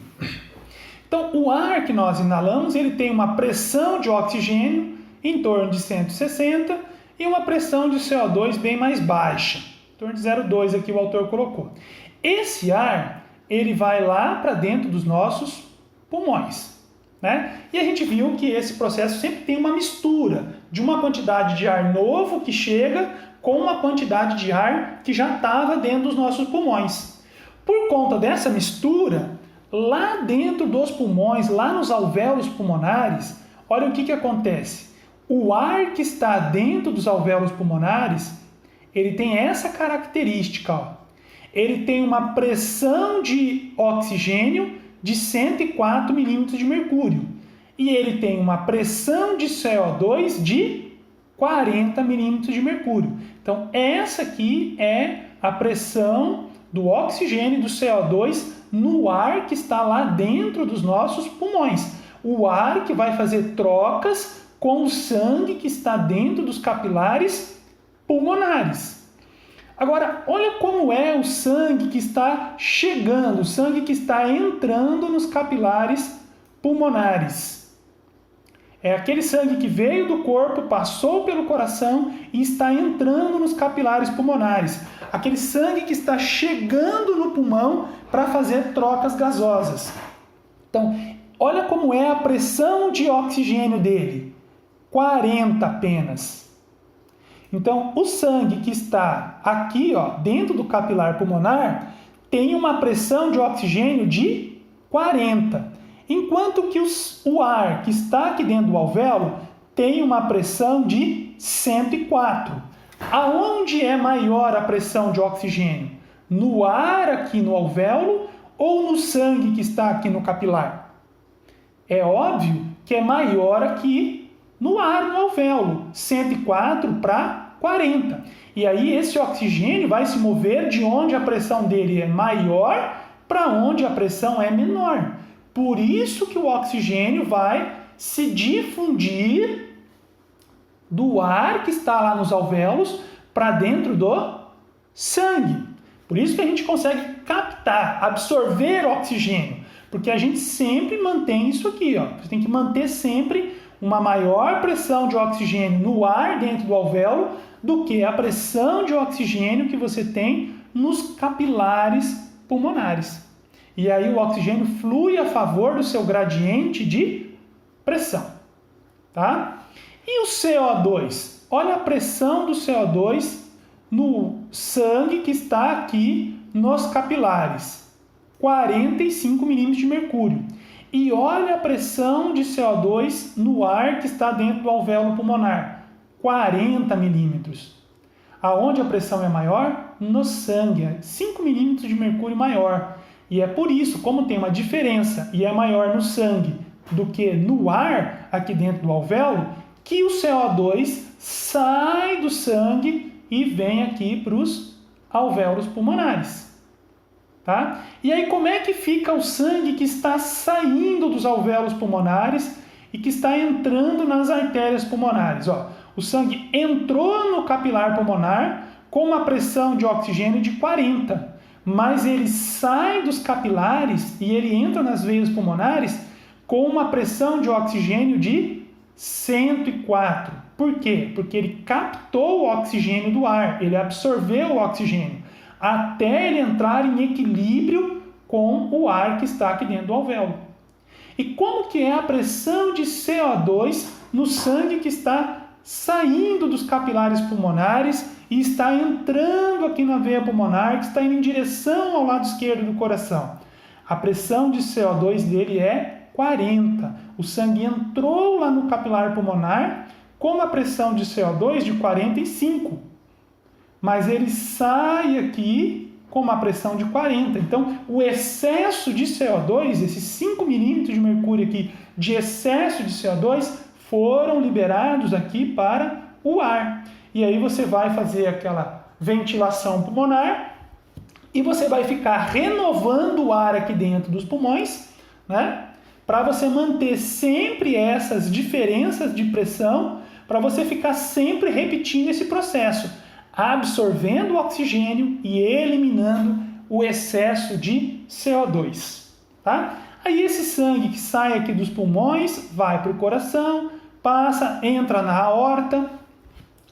Então, o ar que nós inalamos, ele tem uma pressão de oxigênio em torno de 160 e uma pressão de CO2 bem mais baixa, em torno de 0,2 aqui o autor colocou. Esse ar, ele vai lá para dentro dos nossos pulmões, né? E a gente viu que esse processo sempre tem uma mistura de uma quantidade de ar novo que chega com uma quantidade de ar que já estava dentro dos nossos pulmões. Por conta dessa mistura, lá dentro dos pulmões, lá nos alvéolos pulmonares, olha o que acontece. O ar que está dentro dos alvéolos pulmonares, ele tem essa característica, ó. Ele tem uma pressão de oxigênio de 104 milímetros de mercúrio e ele tem uma pressão de CO2 de 40 milímetros de mercúrio. Então, essa aqui é a pressão do oxigênio e do CO2 no ar que está lá dentro dos nossos pulmões. O ar que vai fazer trocas com o sangue que está dentro dos capilares pulmonares. Agora, olha como é o sangue que está chegando, o sangue que está entrando nos capilares pulmonares. É aquele sangue que veio do corpo, passou pelo coração e está entrando nos capilares pulmonares. Aquele sangue que está chegando no pulmão para fazer trocas gasosas. Então, olha como é a pressão de oxigênio dele. 40 apenas. Então, o sangue que está aqui, ó, dentro do capilar pulmonar, tem uma pressão de oxigênio de 40. Enquanto que o ar que está aqui dentro do alvéolo tem uma pressão de 104. Aonde é maior a pressão de oxigênio? No ar aqui no alvéolo ou no sangue que está aqui no capilar? É óbvio que é maior aqui no ar no alvéolo, 104 para 40. E aí esse oxigênio vai se mover de onde a pressão dele é maior para onde a pressão é menor. Por isso que o oxigênio vai se difundir do ar que está lá nos alvéolos para dentro do sangue. Por isso que a gente consegue captar, absorver oxigênio, porque a gente sempre mantém isso aqui, ó. Você tem que manter sempre uma maior pressão de oxigênio no ar dentro do alvéolo do que a pressão de oxigênio que você tem nos capilares pulmonares. E aí o oxigênio flui a favor do seu gradiente de pressão, tá? E o CO2? Olha a pressão do CO2 no sangue que está aqui nos capilares, 45 milímetros de mercúrio. E olha a pressão de CO2 no ar que está dentro do alvéolo pulmonar, 40 milímetros. Aonde a pressão é maior? No sangue, 5 milímetros de mercúrio maior. E é por isso, como tem uma diferença e é maior no sangue do que no ar aqui dentro do alvéolo, que o CO2 sai do sangue e vem aqui para os alvéolos pulmonares. Tá? E aí como é que fica o sangue que está saindo dos alvéolos pulmonares e que está entrando nas artérias pulmonares? Ó, o sangue entrou no capilar pulmonar com uma pressão de oxigênio de 40, mas ele sai dos capilares e ele entra nas veias pulmonares com uma pressão de oxigênio de 104. Por quê? Porque ele captou o oxigênio do ar, ele absorveu o oxigênio, até ele entrar em equilíbrio com o ar que está aqui dentro do alvéolo. E como que é a pressão de CO2 no sangue que está saindo dos capilares pulmonares e está entrando aqui na veia pulmonar, que está indo em direção ao lado esquerdo do coração? A pressão de CO2 dele é 40. O sangue entrou lá no capilar pulmonar com uma pressão de CO2 de 45. Mas ele sai aqui com uma pressão de 40. Então, o excesso de CO2, esses 5 milímetros de mercúrio aqui de excesso de CO2, foram liberados aqui para o ar. E aí você vai fazer aquela ventilação pulmonar e você vai ficar renovando o ar aqui dentro dos pulmões, né? Para você manter sempre essas diferenças de pressão, para você ficar sempre repetindo esse processo, absorvendo o oxigênio e eliminando o excesso de CO2, tá? Aí esse sangue que sai aqui dos pulmões vai para o coração, passa, entra na aorta,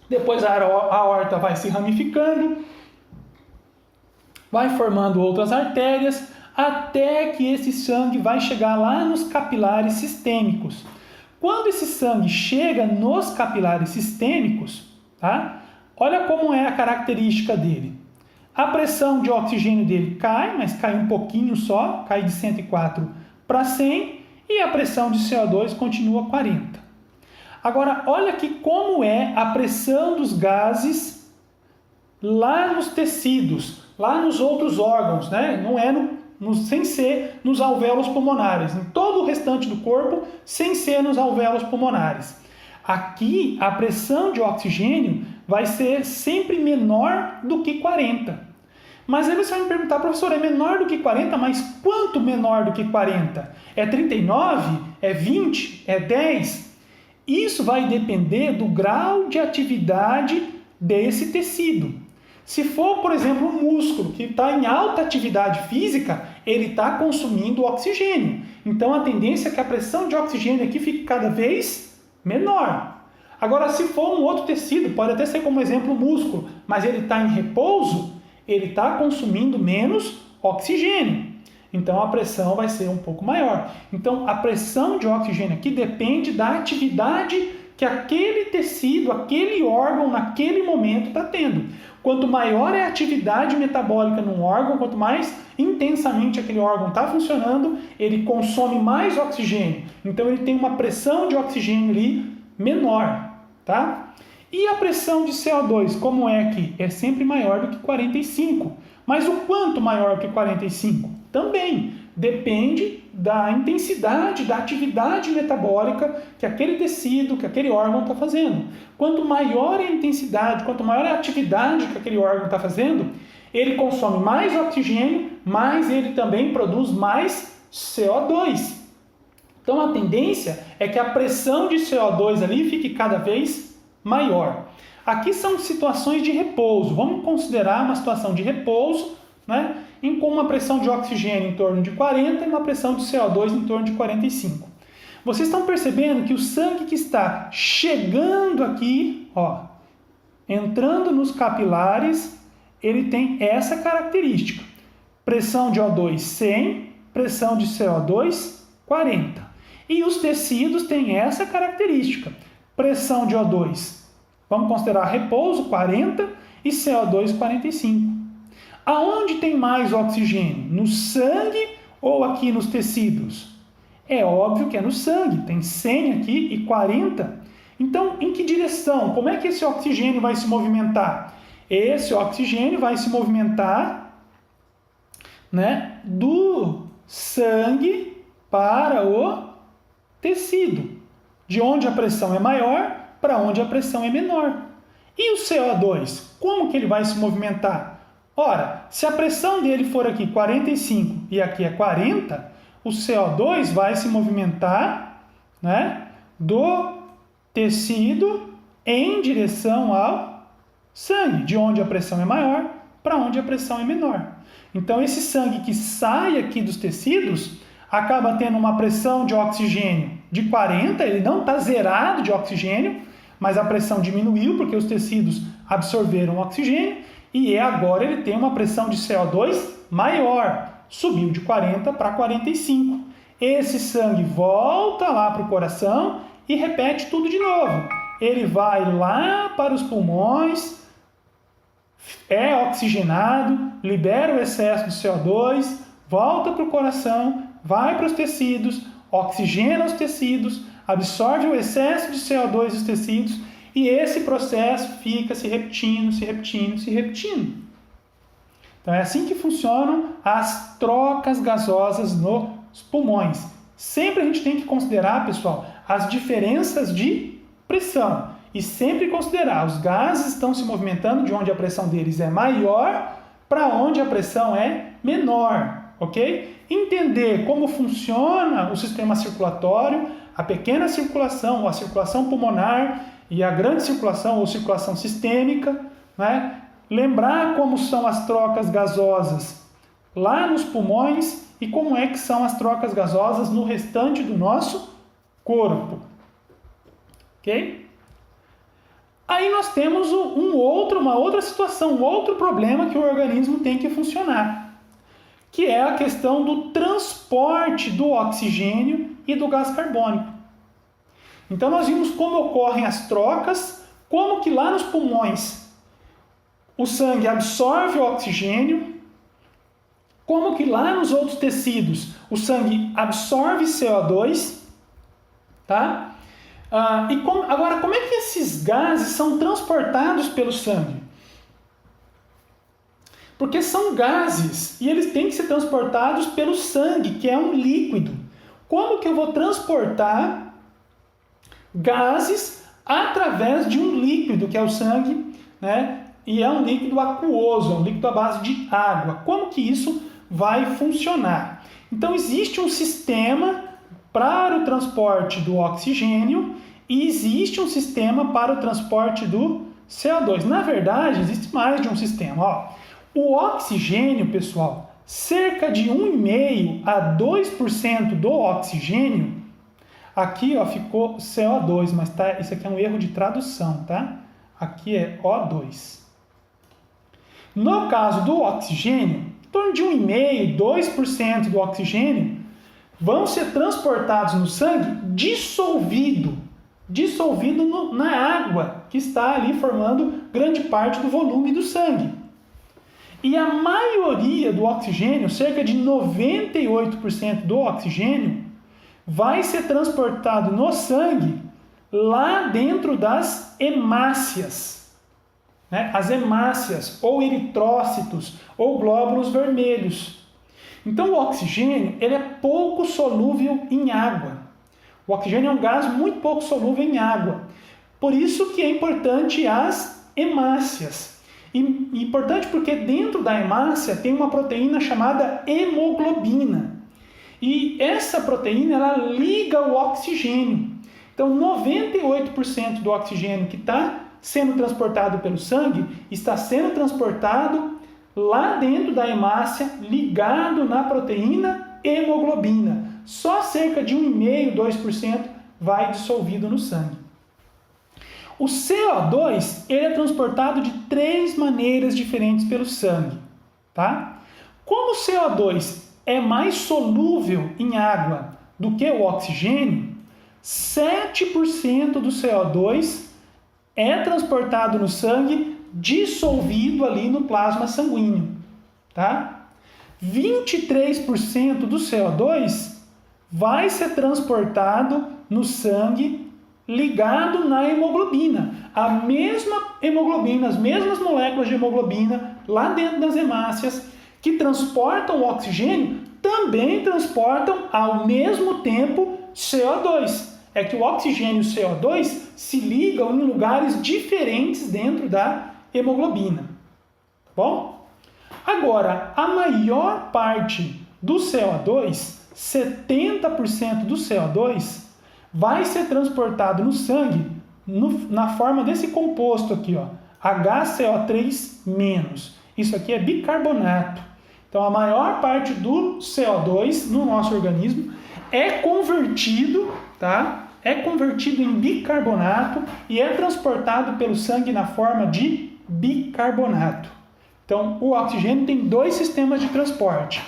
depois a aorta vai se ramificando, vai formando outras artérias, até que esse sangue vai chegar lá nos capilares sistêmicos. Quando esse sangue chega nos capilares sistêmicos, tá? Olha como é a característica dele. A pressão de oxigênio dele cai, mas cai um pouquinho só, cai de 104 para 100, e a pressão de CO2 continua 40. Agora, olha aqui como é a pressão dos gases lá nos tecidos, lá nos outros órgãos, né? Não é sem ser nos alvéolos pulmonares, em todo o restante do corpo, sem ser nos alvéolos pulmonares. Aqui, a pressão de oxigênio vai ser sempre menor do que 40. Mas aí você vai me perguntar, professor, é menor do que 40, mas quanto menor do que 40? É 39? É 20? É 10? Isso vai depender do grau de atividade desse tecido. Se for, por exemplo, um músculo que está em alta atividade física, ele está consumindo oxigênio. Então, a tendência é que a pressão de oxigênio aqui fique cada vez menor. Agora, se for um outro tecido, pode até ser como exemplo o músculo, mas ele está em repouso, ele está consumindo menos oxigênio. Então, a pressão vai ser um pouco maior. Então, a pressão de oxigênio aqui depende da atividade que aquele tecido, aquele órgão, naquele momento está tendo. Quanto maior é a atividade metabólica num órgão, quanto mais intensamente aquele órgão está funcionando, ele consome mais oxigênio. Então, ele tem uma pressão de oxigênio ali menor, tá? E a pressão de CO2, como é aqui? É sempre maior do que 45. Mas o quanto maior que 45? Também depende da intensidade, da atividade metabólica que aquele tecido, que aquele órgão está fazendo. Quanto maior é a intensidade, quanto maior é a atividade que aquele órgão está fazendo, ele consome mais oxigênio, mas ele também produz mais CO2. Então a tendência é que a pressão de CO2 ali fique cada vez maior. Aqui são situações de repouso. Vamos considerar uma situação de repouso, né? Com uma pressão de oxigênio em torno de 40 e uma pressão de CO2 em torno de 45. Vocês estão percebendo que o sangue que está chegando aqui, ó, entrando nos capilares, ele tem essa característica. Pressão de O2 100, pressão de CO2 40. E os tecidos têm essa característica. Pressão de O2, vamos considerar repouso 40 e CO2 45. Aonde tem mais oxigênio? No sangue ou aqui nos tecidos? É óbvio que é no sangue, tem 100 aqui e 40. Então, em que direção? Como é que esse oxigênio vai se movimentar? Esse oxigênio vai se movimentar, né, do sangue para o tecido, de onde a pressão é maior para onde a pressão é menor. E o CO2, como que ele vai se movimentar? Ora, se a pressão dele for aqui 45 e aqui é 40, o CO2 vai se movimentar, né, do tecido em direção ao sangue, de onde a pressão é maior para onde a pressão é menor. Então, esse sangue que sai aqui dos tecidos acaba tendo uma pressão de oxigênio de 40, ele não está zerado de oxigênio, mas a pressão diminuiu porque os tecidos absorveram oxigênio e agora ele tem uma pressão de CO2 maior, subiu de 40 para 45. Esse sangue volta lá para o coração e repete tudo de novo. Ele vai lá para os pulmões, é oxigenado, libera o excesso de CO2, volta para o coração, vai para os tecidos, oxigena os tecidos, absorve o excesso de CO2 dos tecidos e esse processo fica se repetindo, se repetindo, se repetindo. Então é assim que funcionam as trocas gasosas nos pulmões. Sempre a gente tem que considerar, pessoal, as diferenças de pressão e sempre considerar os gases estão se movimentando de onde a pressão deles é maior para onde a pressão é menor, ok? Entender como funciona o sistema circulatório, a pequena circulação, ou a circulação pulmonar e a grande circulação ou circulação sistêmica, né? Lembrar como são as trocas gasosas lá nos pulmões e como é que são as trocas gasosas no restante do nosso corpo. Ok? Aí nós temos uma outra situação, um outro problema que o organismo tem que funcionar, que é a questão do transporte do oxigênio e do gás carbônico. Então nós vimos como ocorrem as trocas, como que lá nos pulmões o sangue absorve o oxigênio, como que lá nos outros tecidos o sangue absorve CO2, tá? Agora, como é que esses gases são transportados pelo sangue? Porque são gases e eles têm que ser transportados pelo sangue, que é um líquido. Como que eu vou transportar gases através de um líquido, que é o sangue, né? E é um líquido aquoso, é um líquido à base de água. Como que isso vai funcionar? Então, existe um sistema para o transporte do oxigênio e existe um sistema para o transporte do CO2. Na verdade, existe mais de um sistema. Ó, o oxigênio, pessoal, cerca de 1,5% a 2% do oxigênio, aqui ó, ficou CO2, mas tá, isso aqui é um erro de tradução, tá? Aqui é O2. No caso do oxigênio, em torno de 1,5%, 2% do oxigênio vão ser transportados no sangue dissolvido na água que está ali formando grande parte do volume do sangue. E a maioria do oxigênio, cerca de 98% do oxigênio, vai ser transportado no sangue lá dentro das hemácias. Né? As hemácias, ou eritrócitos, ou glóbulos vermelhos. Então o oxigênio ele é pouco solúvel em água. O oxigênio é um gás muito pouco solúvel em água. Por isso que é importante as hemácias. E importante porque dentro da hemácia tem uma proteína chamada hemoglobina. E essa proteína ela liga o oxigênio. Então 98% do oxigênio que está sendo transportado pelo sangue está sendo transportado lá dentro da hemácia, ligado na proteína hemoglobina. Só cerca de 1,5%, 2% vai dissolvido no sangue. O CO2 ele é transportado de 3 maneiras diferentes pelo sangue. Tá? Como o CO2 é mais solúvel em água do que o oxigênio, 7% do CO2 é transportado no sangue dissolvido ali no plasma sanguíneo. Tá? 23% do CO2 vai ser transportado no sangue ligado na hemoglobina. A mesma hemoglobina, as mesmas moléculas de hemoglobina lá dentro das hemácias que transportam o oxigênio, também transportam ao mesmo tempo CO2. É que o oxigênio e o CO2 se ligam em lugares diferentes dentro da hemoglobina. Tá bom? Agora, a maior parte do CO2, 70% do CO2, vai ser transportado no sangue na forma desse composto aqui, ó, HCO3-. Isso aqui é bicarbonato. Então, a maior parte do CO2 no nosso organismo é convertido, tá? É convertido em bicarbonato e é transportado pelo sangue na forma de bicarbonato. Então, o oxigênio tem 2 sistemas de transporte.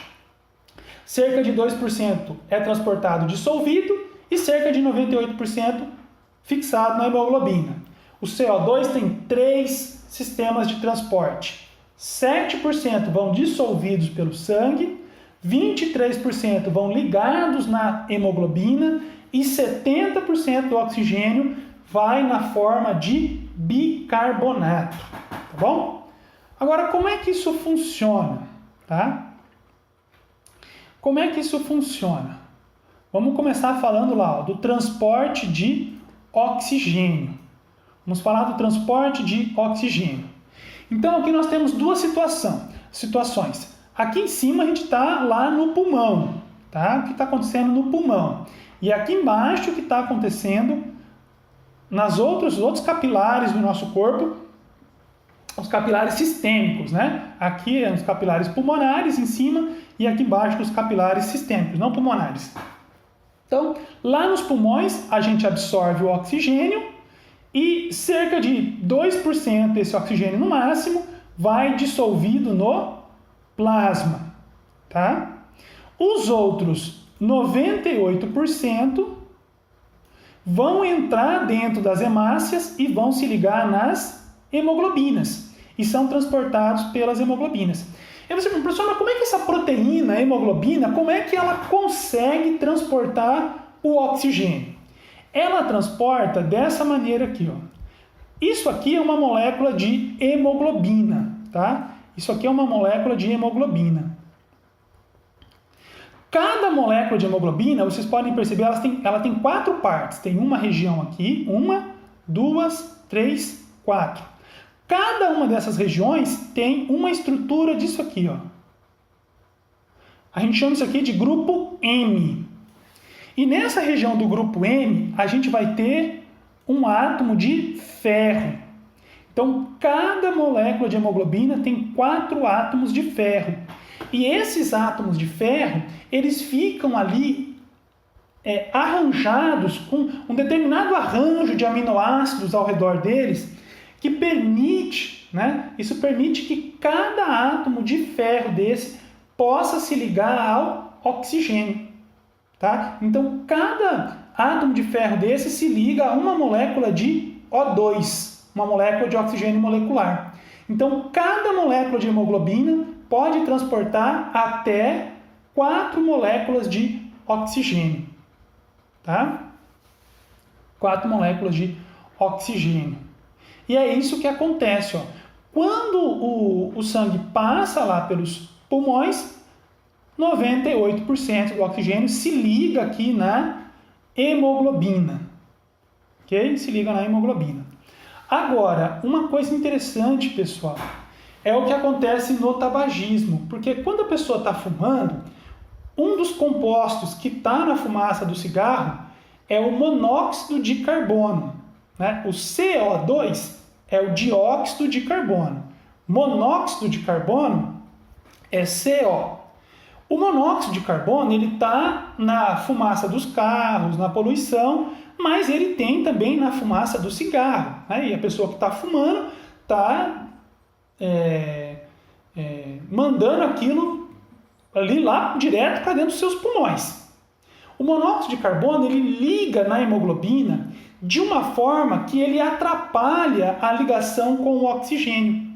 Cerca de 2% é transportado dissolvido e cerca de 98% fixado na hemoglobina. O CO2 tem 3 sistemas de transporte. 7% vão dissolvidos pelo sangue, 23% vão ligados na hemoglobina e 70% do oxigênio vai na forma de bicarbonato. Tá bom? Agora, como é que isso funciona? Tá? Como é que isso funciona? Vamos começar falando lá ó, do transporte de oxigênio. Vamos falar do transporte de oxigênio. Então, aqui nós temos 2 situações. Aqui em cima a gente está lá no pulmão. Tá? O que está acontecendo no pulmão. E aqui embaixo o que está acontecendo nos outros capilares do nosso corpo, os capilares sistêmicos, né? Aqui é os capilares pulmonares em cima e aqui embaixo os capilares sistêmicos, não pulmonares. Então, lá nos pulmões a gente absorve o oxigênio e cerca de 2% desse oxigênio no máximo vai dissolvido no plasma, tá? Os outros 98% vão entrar dentro das hemácias e vão se ligar nas hemoglobinas e são transportados pelas hemoglobinas. E você pergunta, professor, mas como é que essa proteína, a hemoglobina, como é que ela consegue transportar o oxigênio? Ela transporta dessa maneira aqui, ó. Isso aqui é uma molécula de hemoglobina, tá? Isso aqui é uma molécula de hemoglobina. Cada molécula de hemoglobina, vocês podem perceber, ela tem 4 partes. Tem uma região aqui, 1, 2, 3, 4. Cada uma dessas regiões tem uma estrutura disso aqui, ó. A gente chama isso aqui de grupo M. E nessa região do grupo M, a gente vai ter um átomo de ferro. Então, cada molécula de hemoglobina tem 4 átomos de ferro. E esses átomos de ferro, eles ficam ali arranjados com um determinado arranjo de aminoácidos ao redor deles, que permite, né? Isso permite que cada átomo de ferro desse possa se ligar ao oxigênio. Tá? Então, cada átomo de ferro desse se liga a uma molécula de O2, uma molécula de oxigênio molecular. Então, cada molécula de hemoglobina pode transportar até 4 moléculas de oxigênio. Tá? 4 moléculas de oxigênio. E é isso que acontece. Ó. Quando o sangue passa lá pelos pulmões, 98% do oxigênio se liga aqui na hemoglobina. Ok? Se liga na hemoglobina. Agora, uma coisa interessante, pessoal, é o que acontece no tabagismo. Porque quando a pessoa está fumando, um dos compostos que está na fumaça do cigarro é o monóxido de carbono. Né? O CO2 é o dióxido de carbono. Monóxido de carbono é CO. O monóxido de carbono está na fumaça dos carros, na poluição, mas ele tem também na fumaça do cigarro. Né? E a pessoa que está fumando está mandando aquilo ali lá direto para dentro dos seus pulmões. O monóxido de carbono ele liga na hemoglobina de uma forma que ele atrapalha a ligação com o oxigênio.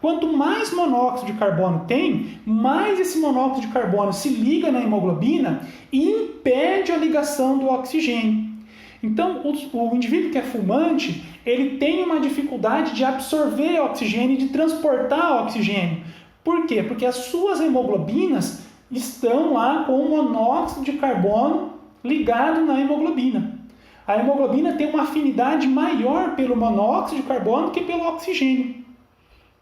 Quanto mais monóxido de carbono tem, mais esse monóxido de carbono se liga na hemoglobina e impede a ligação do oxigênio. Então, o indivíduo que é fumante, ele tem uma dificuldade de absorver oxigênio e de transportar oxigênio. Por quê? Porque as suas hemoglobinas estão lá com o monóxido de carbono ligado na hemoglobina. A hemoglobina tem uma afinidade maior pelo monóxido de carbono que pelo oxigênio.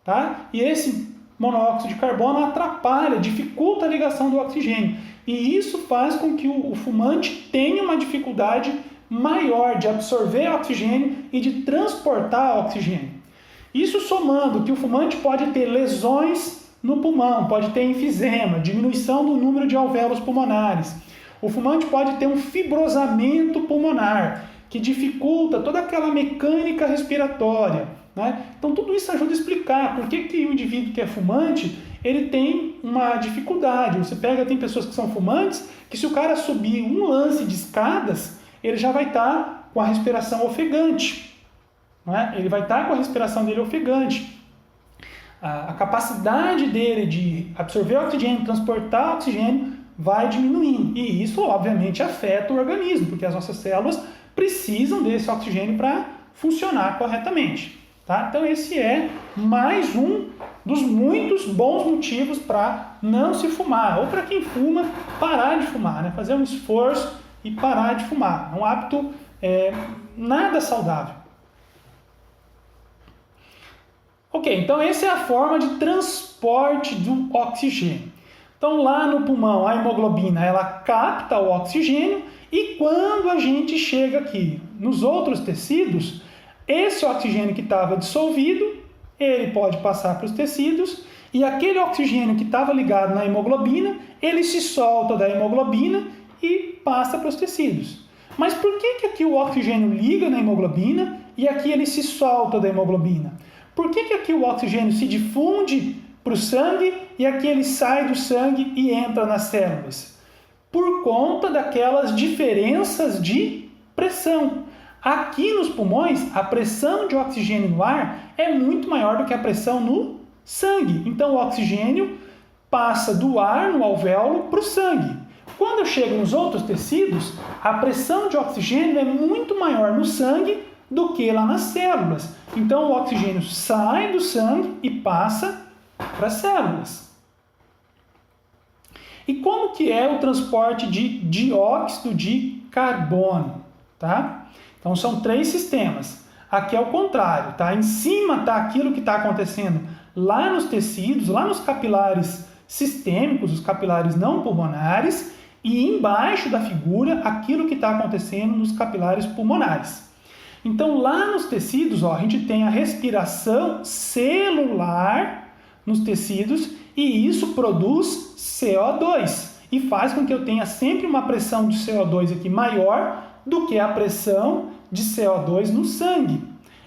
Tá? E esse monóxido de carbono atrapalha, dificulta a ligação do oxigênio. E isso faz com que o fumante tenha uma dificuldade maior de absorver oxigênio e de transportar oxigênio. Isso somando que o fumante pode ter lesões no pulmão, pode ter enfisema, diminuição do número de alvéolos pulmonares. O fumante pode ter um fibrosamento pulmonar, que dificulta toda aquela mecânica respiratória. Né? Então tudo isso ajuda a explicar por que o indivíduo que é fumante ele tem uma dificuldade. Você tem pessoas que são fumantes que se o cara subir um lance de escadas, ele já vai estar com a respiração ofegante. Né? Ele vai estar com a respiração dele ofegante. A capacidade dele de absorver oxigênio, transportar oxigênio vai diminuindo. E isso obviamente afeta o organismo, porque as nossas células precisam desse oxigênio para funcionar corretamente. Tá? Então esse é mais um dos muitos bons motivos para não se fumar, ou para quem fuma, parar de fumar, né? Fazer um esforço e parar de fumar. É um hábito nada saudável. Ok, então essa é a forma de transporte do oxigênio. Então lá no pulmão a hemoglobina ela capta o oxigênio e quando a gente chega aqui nos outros tecidos, esse oxigênio que estava dissolvido, ele pode passar para os tecidos e aquele oxigênio que estava ligado na hemoglobina, ele se solta da hemoglobina e passa para os tecidos. Mas por que aqui o oxigênio liga na hemoglobina e aqui ele se solta da hemoglobina? Por que aqui o oxigênio se difunde para o sangue e aqui ele sai do sangue e entra nas células? Por conta daquelas diferenças de pressão. Aqui nos pulmões, a pressão de oxigênio no ar é muito maior do que a pressão no sangue. Então, o oxigênio passa do ar no alvéolo para o sangue. Quando eu chego nos outros tecidos, a pressão de oxigênio é muito maior no sangue do que lá nas células. Então, o oxigênio sai do sangue e passa para as células. E como que é o transporte de dióxido de carbono? Tá? Então, são 3 sistemas. Aqui é o contrário. Tá? Em cima está aquilo que está acontecendo lá nos tecidos, lá nos capilares sistêmicos, os capilares não pulmonares, e embaixo da figura, aquilo que está acontecendo nos capilares pulmonares. Então, lá nos tecidos, ó, a gente tem a respiração celular nos tecidos e isso produz CO2 e faz com que eu tenha sempre uma pressão de CO2 aqui maior do que a pressão de CO2 no sangue.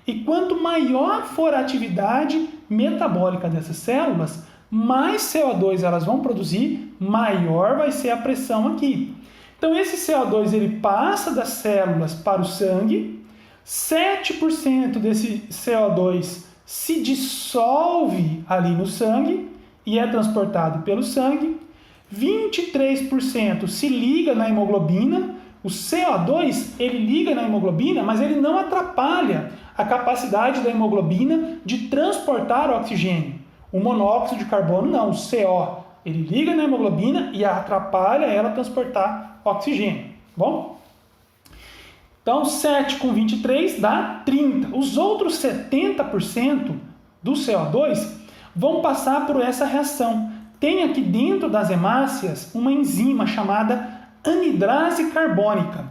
E quanto maior for a atividade metabólica dessas células, mais CO2 elas vão produzir, maior vai ser a pressão aqui. Então, esse CO2 ele passa das células para o sangue, 7% desse CO2 se dissolve ali no sangue e é transportado pelo sangue, 23% se liga na hemoglobina. O CO2 ele liga na hemoglobina, mas ele não atrapalha a capacidade da hemoglobina de transportar oxigênio. O monóxido de carbono não, o CO, ele liga na hemoglobina e atrapalha ela transportar oxigênio. Bom? Então, 7 com 23 dá 30. Os outros 70% do CO2 vão passar por essa reação. Tem aqui dentro das hemácias uma enzima chamada anidrase carbônica.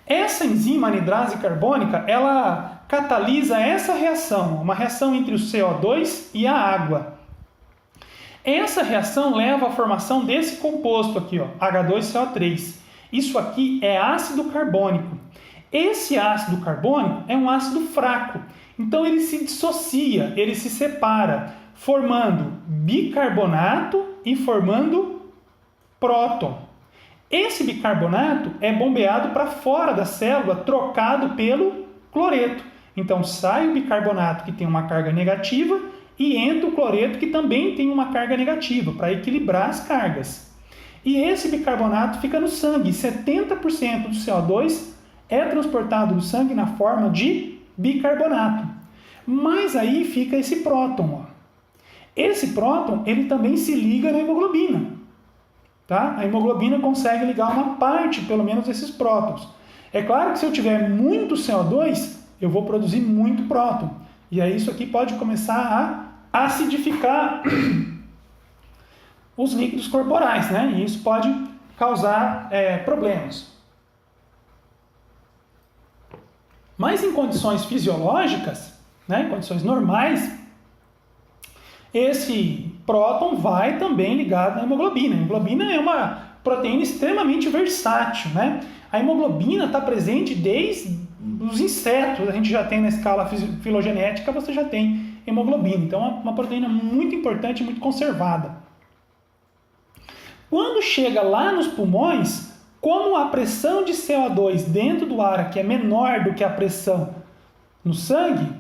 Essa enzima anidrase carbônica, ela catalisa essa reação, uma reação entre o CO2 e a água. Essa reação leva à formação desse composto aqui, ó, H2CO3. Isso aqui é ácido carbônico. Esse ácido carbônico é um ácido fraco, então ele se dissocia, ele se separa, formando bicarbonato e formando próton. Esse bicarbonato é bombeado para fora da célula, trocado pelo cloreto. Então sai o bicarbonato que tem uma carga negativa e entra o cloreto que também tem uma carga negativa, para equilibrar as cargas. E esse bicarbonato fica no sangue, 70% do CO2 é transportado no sangue na forma de bicarbonato. Mas aí fica esse próton. Ó. Esse próton ele também se liga na hemoglobina. Tá? A hemoglobina consegue ligar uma parte, pelo menos, desses prótons. É claro que se eu tiver muito CO2, eu vou produzir muito próton. E aí isso aqui pode começar a acidificar os líquidos corporais, né? E isso pode causar problemas. Mas em condições fisiológicas, né, em condições normais, esse próton vai também ligado na hemoglobina. A hemoglobina é uma proteína extremamente versátil, né? A hemoglobina está presente desde os insetos, a gente já tem na escala filogenética, você já tem hemoglobina. Então é uma proteína muito importante, muito conservada. Quando chega lá nos pulmões, como a pressão de CO2 dentro do ar aqui é menor do que a pressão no sangue,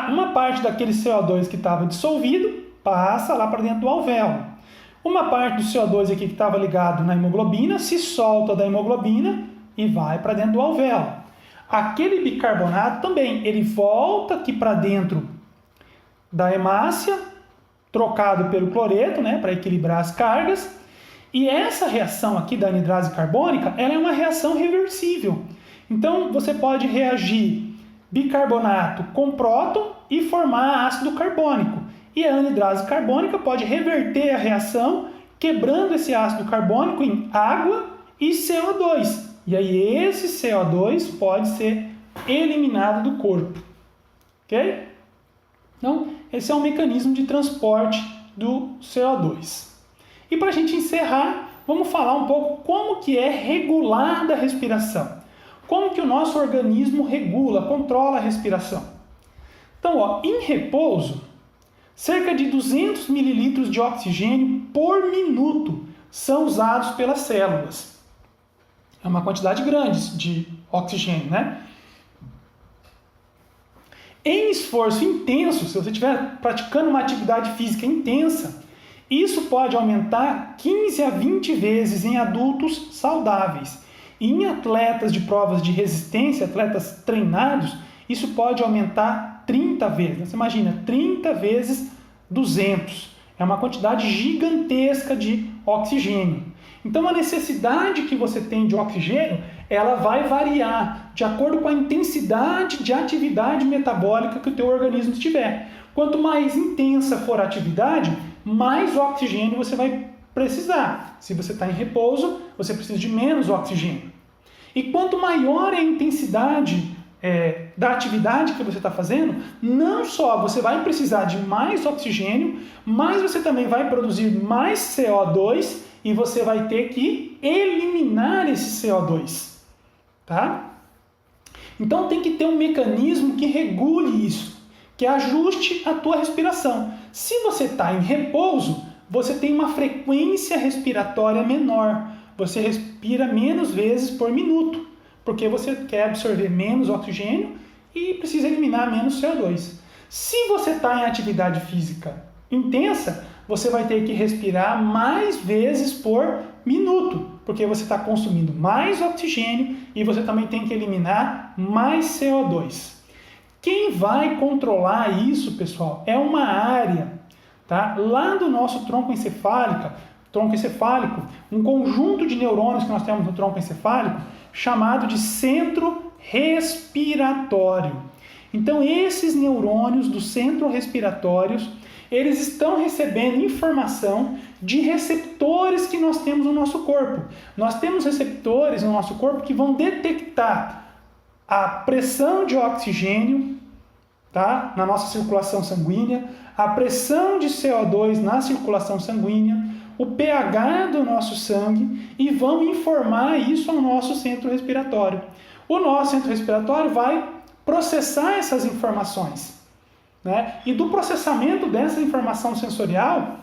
uma parte daquele CO2 que estava dissolvido passa lá para dentro do alvéolo. Uma parte do CO2 aqui que estava ligado na hemoglobina se solta da hemoglobina e vai para dentro do alvéolo. Aquele bicarbonato também, ele volta aqui para dentro da hemácia, trocado pelo cloreto, né, para equilibrar as cargas. E essa reação aqui da anidrase carbônica, ela é uma reação reversível. Então, você pode reagir bicarbonato com próton e formar ácido carbônico. E a anidrase carbônica pode reverter a reação, quebrando esse ácido carbônico em água e CO2. E aí esse CO2 pode ser eliminado do corpo. Ok? Então, esse é um mecanismo de transporte do CO2. E para a gente encerrar, vamos falar um pouco como que é regulada a respiração. Como que o nosso organismo regula, controla a respiração. Então, ó, em repouso, cerca de 200 ml de oxigênio por minuto são usados pelas células. É uma quantidade grande de oxigênio, né? Em esforço intenso, se você estiver praticando uma atividade física intensa, isso pode aumentar 15 a 20 vezes em adultos saudáveis. E em atletas de provas de resistência, atletas treinados, isso pode aumentar 30 vezes. Você imagina, 30 vezes 200. É uma quantidade gigantesca de oxigênio. Então a necessidade que você tem de oxigênio, ela vai variar de acordo com a intensidade de atividade metabólica que o teu organismo tiver. Quanto mais intensa for a atividade, mais oxigênio você vai precisar. Se você está em repouso, você precisa de menos oxigênio. E quanto maior é a intensidade da atividade que você está fazendo, não só você vai precisar de mais oxigênio, mas você também vai produzir mais CO2 e você vai ter que eliminar esse CO2. Tá? Então tem que ter um mecanismo que regule isso, que ajuste a tua respiração. Se você está em repouso, você tem uma frequência respiratória menor. Você respira menos vezes por minuto, porque você quer absorver menos oxigênio e precisa eliminar menos CO2. Se você está em atividade física intensa, você vai ter que respirar mais vezes por minuto, porque você está consumindo mais oxigênio e você também tem que eliminar mais CO2. Quem vai controlar isso, pessoal, é uma área, tá? Lá do nosso tronco encefálico, um conjunto de neurônios que nós temos no tronco encefálico, chamado de centro respiratório. Então, esses neurônios do centro respiratório, eles estão recebendo informação de receptores que nós temos no nosso corpo. Nós temos receptores no nosso corpo que vão detectar a pressão de oxigênio, tá, na nossa circulação sanguínea, a pressão de CO2 na circulação sanguínea, o pH do nosso sangue e vão informar isso ao nosso centro respiratório. O nosso centro respiratório vai processar essas informações, né? E do processamento dessa informação sensorial,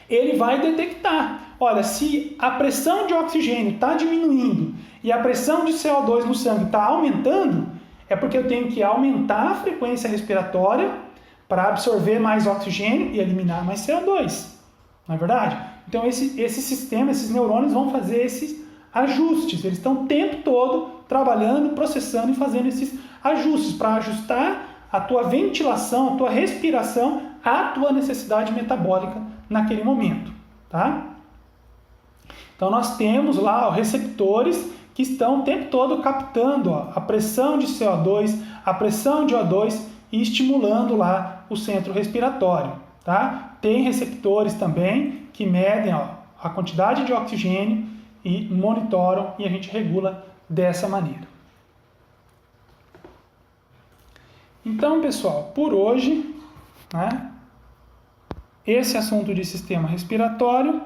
ele vai detectar, olha, se a pressão de oxigênio está diminuindo e a pressão de CO2 no sangue está aumentando, é porque eu tenho que aumentar a frequência respiratória para absorver mais oxigênio e eliminar mais CO2. Não é verdade? Então esse sistema, esses neurônios vão fazer esses ajustes. Eles estão o tempo todo trabalhando, processando e fazendo esses ajustes para ajustar a tua ventilação, a tua respiração, à tua necessidade metabólica naquele momento. Tá? Então nós temos lá receptores que estão o tempo todo captando a pressão de CO2, a pressão de O2 e estimulando lá o centro respiratório. Tá? Tem receptores também que medem a quantidade de oxigênio e monitoram e a gente regula dessa maneira. Então, pessoal, por hoje, né, esse assunto de sistema respiratório